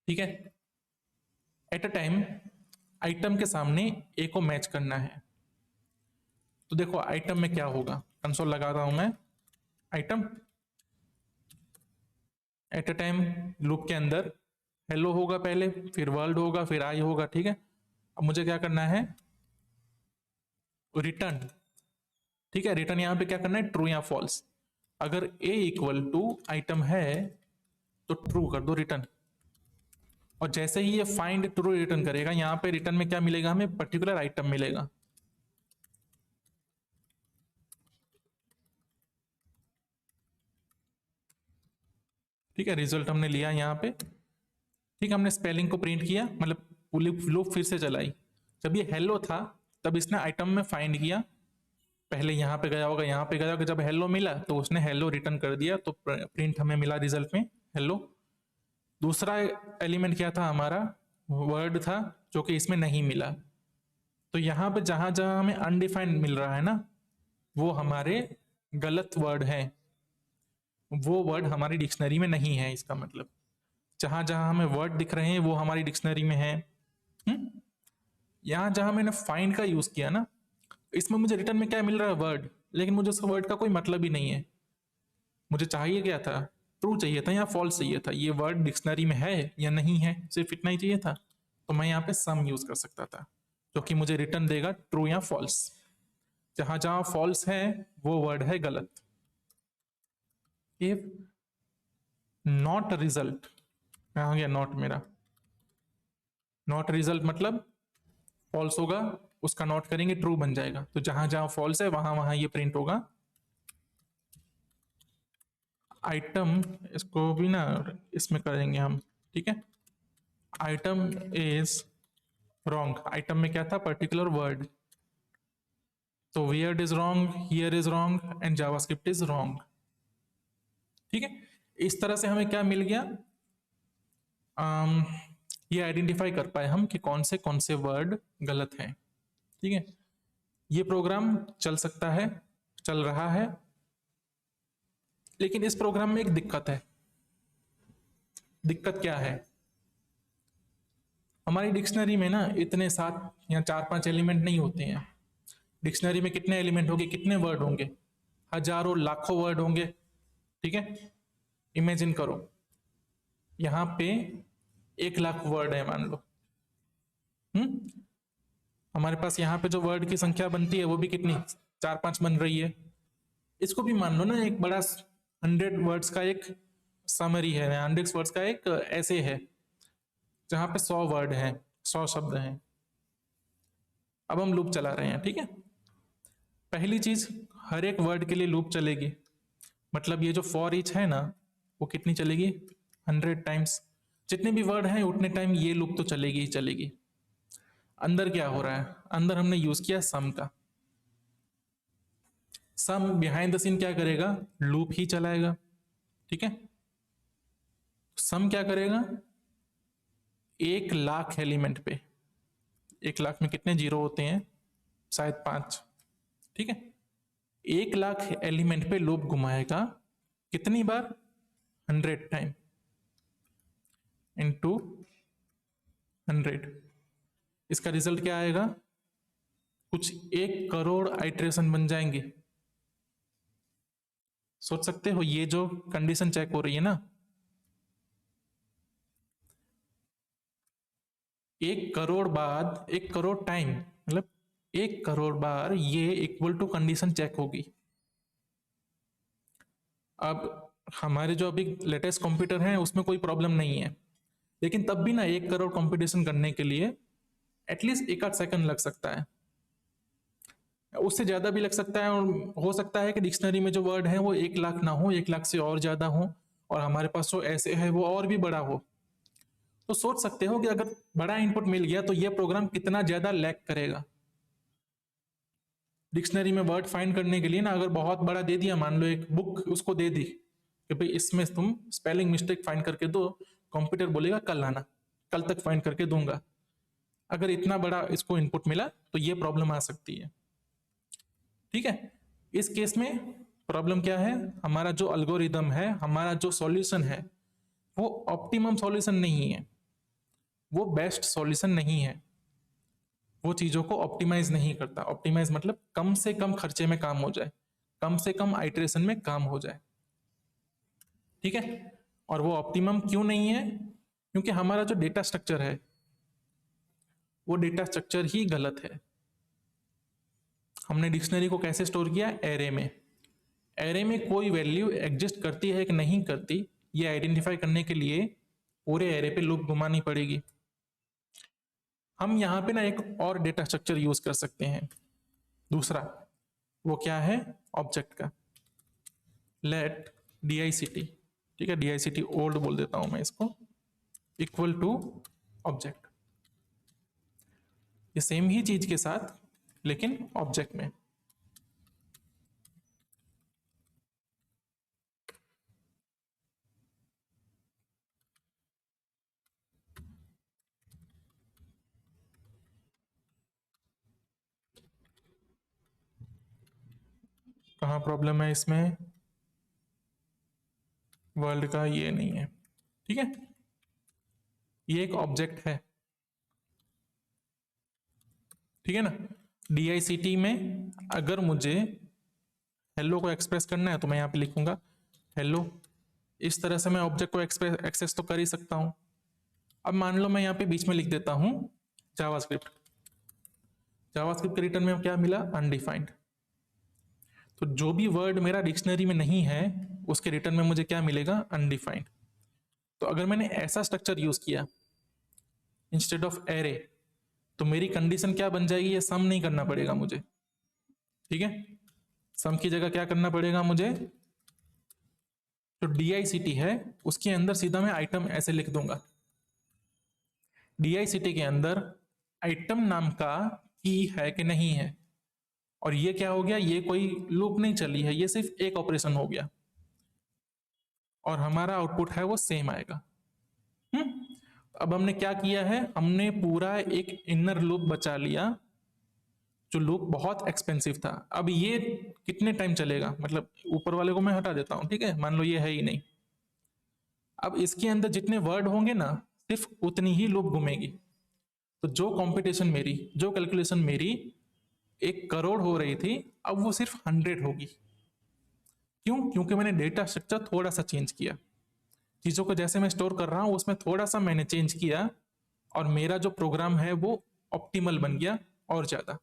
ठीक है, एट अ टाइम आइटम के सामने ए को मैच करना है। तो देखो आइटम में क्या होगा, कंसोल लगाता हूं मैं, item at a time loop के अंदर हेलो होगा पहले, फिर वर्ल्ड होगा, फिर आई होगा, ठीक है। अब मुझे क्या करना है, रिटर्न, ठीक है। रिटर्न यहां पे क्या करना है, ट्रू या फॉल्स। अगर ए इक्वल टू आइटम है तो ट्रू कर दो रिटर्न। और जैसे ही ये फाइंड ट्रू रिटर्न करेगा, यहां पे रिटर्न में क्या मिलेगा, हमें पर्टिकुलर आइटम मिलेगा। ठीक है, रिजल्ट हमने लिया यहाँ पे। ठीक है, हमने स्पेलिंग को प्रिंट किया, मतलब पूरी लूप फिर से चलाई। जब ये हेलो था तब इसने आइटम में फाइंड किया, पहले यहाँ पे गया होगा, यहाँ पे गया होगा, जब हेलो मिला तो उसने हेलो रिटर्न कर दिया, तो प्रिंट हमें मिला रिजल्ट में हेलो। दूसरा एलिमेंट क्या था हमारा, वर्ड था, जो कि इसमें नहीं मिला। तो यहाँ पे जहां जहां हमें अनडिफाइंड मिल रहा है ना, वो हमारे गलत वर्ड है, वो वर्ड हमारी डिक्शनरी में नहीं है, इसका मतलब। जहां जहां हमें वर्ड दिख रहे हैं वो हमारी डिक्शनरी में है। यहां जहां मैंने फाइंड का यूज किया ना, इसमें मुझे रिटर्न में क्या मिल रहा है, वर्ड, लेकिन मुझे उस वर्ड का कोई मतलब ही नहीं है। मुझे चाहिए क्या था, ट्रू चाहिए था या फॉल्स चाहिए था, ये वर्ड डिक्शनरी में है या नहीं है, सिर्फ इतना ही चाहिए था। तो मैं यहाँ पे सम यूज कर सकता था, जो कि मुझे रिटर्न देगा ट्रू या फॉल्स। जहां जहां फॉल्स है वो वर्ड है गलत। इफ नॉट रिजल्ट, कहाँ गया नॉट मेरा, नॉट रिजल्ट मतलब फॉल्स होगा, उसका नोट करेंगे ट्रू बन जाएगा। तो जहां जहां फॉल्स है वहां वहां ये प्रिंट होगा। आइटम, इसको भी ना इसमें करेंगे हम, ठीक है। आइटम इज रॉन्ग, आइटम में क्या था, पर्टिकुलर वर्ड। तो weird is wrong, here is wrong and JavaScript is wrong. ठीक है, इस तरह से हमें क्या मिल गया, ये आइडेंटिफाई कर पाए हम कि कौन से वर्ड गलत हैं। ठीक है, ये प्रोग्राम चल सकता है, चल रहा है, लेकिन इस प्रोग्राम में एक दिक्कत है। दिक्कत क्या है, हमारी डिक्शनरी में ना इतने 7 या 4-5 एलिमेंट नहीं होते हैं। डिक्शनरी में कितने एलिमेंट होंगे, कितने वर्ड होंगे, हजारों लाखों वर्ड होंगे। ठीक है, इमेजिन करो, यहाँ पे 1 लाख वर्ड है मान लो। हम्म, हमारे पास यहाँ पे जो वर्ड की संख्या बनती है वो भी कितनी, 4-5 बन रही है। इसको भी मान लो ना एक बड़ा 100 वर्ड्स का एक समरी है, 100 वर्ड्स का एक ऐसे है, जहां पे 100 वर्ड हैं, 100 शब्द हैं। अब हम लूप चला रहे हैं, ठीक है। पहली चीज, हर एक वर्ड के लिए लूप चलेगी, मतलब ये जो फॉर ईच है ना, वो कितनी चलेगी, 100 टाइम्स। जितने भी वर्ड हैं उतने टाइम ये लूप तो चलेगी ही चलेगी। अंदर क्या हो रहा है, अंदर हमने यूज किया सम का। सम बिहाइंड द सीन क्या करेगा, लूप ही चलाएगा। ठीक है, सम क्या करेगा, 1 लाख एलिमेंट पे, 1 लाख में कितने जीरो होते हैं, शायद 5। ठीक है, 1 लाख एलिमेंट पे लूप घुमाएगा, कितनी बार, 100 टाइम इंटू 100। इसका रिजल्ट क्या आएगा, कुछ 1 करोड़ आइट्रेशन बन जाएंगे। सोच सकते हो, ये जो कंडीशन चेक हो रही है ना, 1 करोड़ बाद, 1 करोड़ टाइम, मतलब 1 करोड़ बार ये इक्वल टू कंडीशन चेक होगी। अब हमारे जो अभी लेटेस्ट कंप्यूटर हैं उसमें कोई प्रॉब्लम नहीं है, लेकिन तब भी ना 1 करोड़ कंपटीशन करने के लिए एटलीस्ट 1 आध सेकंड लग सकता है, उससे ज्यादा भी लग सकता है। और हो सकता है कि डिक्शनरी में जो वर्ड है वो 1 लाख ना हो, 1 लाख से और ज्यादा हो, और हमारे पास जो ऐसे है वो और भी बड़ा हो। तो सोच सकते हो कि अगर बड़ा इनपुट मिल गया तो ये प्रोग्राम कितना ज्यादा लैग करेगा। डिक्शनरी में वर्ड फाइंड करने के लिए ना, अगर बहुत बड़ा दे दिया, मान लो एक बुक उसको दे दी कि भाई इसमें तुम स्पेलिंग मिस्टेक फाइंड करके दो, कंप्यूटर बोलेगा कल आना, कल तक फाइंड करके दूंगा। अगर इतना बड़ा इसको इनपुट मिला तो ये प्रॉब्लम आ सकती है। ठीक है, इस केस में प्रॉब्लम क्या है, हमारा जो अल्गोरिदम है, हमारा जो सॉल्यूशन है, वो ऑप्टिमम सॉल्यूशन नहीं है, वो बेस्ट सॉल्यूशन नहीं है, वो चीजों को ऑप्टिमाइज नहीं करता। ऑप्टिमाइज मतलब कम से कम खर्चे में काम हो जाए, कम से कम आइटरेशन में काम हो जाए। ठीक है, और वो ऑप्टिमम क्यों नहीं है, क्योंकि हमारा जो डेटा स्ट्रक्चर है वो डेटा स्ट्रक्चर ही गलत है। हमने डिक्शनरी को कैसे स्टोर किया? एरे में। एरे में कोई वैल्यू एग्जिस्ट करती है कि नहीं करती, ये आइडेंटिफाई करने के लिए पूरे एरे पे लूप घुमानी पड़ेगी। हम यहाँ पे ना एक और डेटा स्ट्रक्चर यूज कर सकते हैं, दूसरा। वो क्या है? ऑब्जेक्ट का। लेट DICT, ठीक है, DICT ओल्ड बोल देता हूं मैं इसको, इक्वल टू ऑब्जेक्ट। ये सेम ही चीज के साथ लेकिन ऑब्जेक्ट में। कहाँ प्रॉब्लम है इसमें? वर्ल्ड का ये नहीं है, ठीक है। ये एक ऑब्जेक्ट है, ठीक है ना। DICT में अगर मुझे हेलो को एक्सप्रेस करना है तो मैं यहाँ पे लिखूंगा हेलो। इस तरह से मैं ऑब्जेक्ट को एक्सेस तो कर ही सकता हूं। अब मान लो मैं यहाँ पे बीच में लिख देता हूं जावास्क्रिप्ट। जावास्क्रिप्ट के रिटर्न में क्या मिला? अनडिफाइंड। तो जो भी वर्ड मेरा डिक्शनरी में नहीं है उसके रिटर्न में मुझे क्या मिलेगा? अनडिफाइंड। तो अगर मैंने ऐसा स्ट्रक्चर यूज किया इंस्टेड ऑफ एरे, तो मेरी कंडीशन क्या बन जाएगी? ये सम नहीं करना पड़ेगा मुझे, ठीक है। सम की जगह क्या करना पड़ेगा मुझे? जो DICT है उसके अंदर सीधा मैं आइटम ऐसे लिख दूंगा। DICT के अंदर आइटम नाम का की है कि नहीं है, और ये क्या हो गया? ये कोई लूप नहीं चली है, ये सिर्फ एक ऑपरेशन हो गया और हमारा आउटपुट है वो सेम आएगा। अब हमने क्या किया है? हमने पूरा एक इनर लूप बचा लिया, जो लूप बहुत एक्सपेंसिव था। अब ये कितने टाइम चलेगा? मतलब ऊपर वाले को मैं हटा देता हूं, ठीक है, मान लो ये है ही नहीं। अब इसके अंदर जितने वर्ड होंगे ना, सिर्फ उतनी ही लूप घूमेगी। तो जो कंपटीशन मेरी, जो कैलकुलेशन मेरी 1 करोड़ हो रही थी, अब वो सिर्फ 100 होगी। क्यों? क्योंकि मैंने डेटा स्ट्रक्चर थोड़ा सा चेंज किया। चीजों को जैसे मैं स्टोर कर रहा हूं उसमें थोड़ा सा मैंने चेंज किया, और मेरा जो प्रोग्राम है वो ऑप्टिमल बन गया और ज्यादा,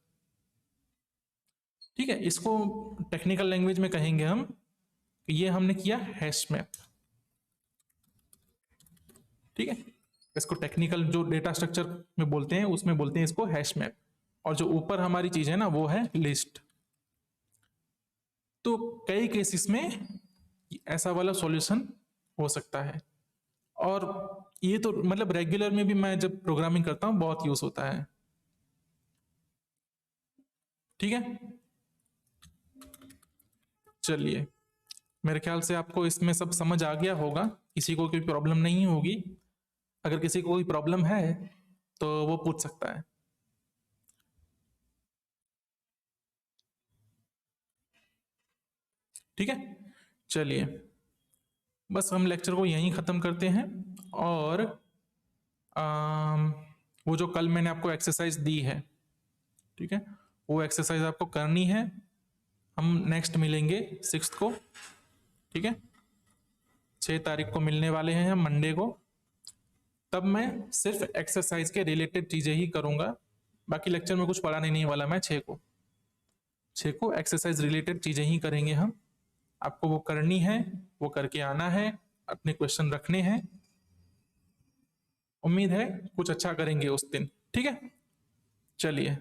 ठीक है। इसको टेक्निकल लैंग्वेज में कहेंगे हम कि ये हमने किया हैश मैप, ठीक है। इसको टेक्निकल जो डेटा स्ट्रक्चर में बोलते हैं उसमें बोलते हैं इसको हैश मैप। और जो ऊपर हमारी चीज है ना वो है लिस्ट। तो कई केसेस में ऐसा वाला सॉल्यूशन हो सकता है, और ये तो मतलब रेगुलर में भी मैं जब प्रोग्रामिंग करता हूं बहुत यूज होता है, ठीक है। चलिए, मेरे ख्याल से आपको इसमें सब समझ आ गया होगा, किसी को कोई प्रॉब्लम नहीं होगी। अगर किसी को कोई प्रॉब्लम है तो वो पूछ सकता है। ठीक है, चलिए, बस हम लेक्चर को यहीं ख़त्म करते हैं। और वो जो कल मैंने आपको एक्सरसाइज दी है, ठीक है, वो एक्सरसाइज आपको करनी है। हम नेक्स्ट मिलेंगे 6 को, ठीक है, 6 तारीख को मिलने वाले हैं हम, मंडे को। तब मैं सिर्फ एक्सरसाइज के रिलेटेड चीज़ें ही करूँगा, बाकी लेक्चर में कुछ पढ़ाने नहीं वाला मैं। 6 को एक्सरसाइज रिलेटेड चीज़ें ही करेंगे हम। आपको वो करनी है, वो करके आना है, अपने क्वेश्चन रखने हैं। उम्मीद है कुछ अच्छा करेंगे उस दिन, ठीक है। चलिए।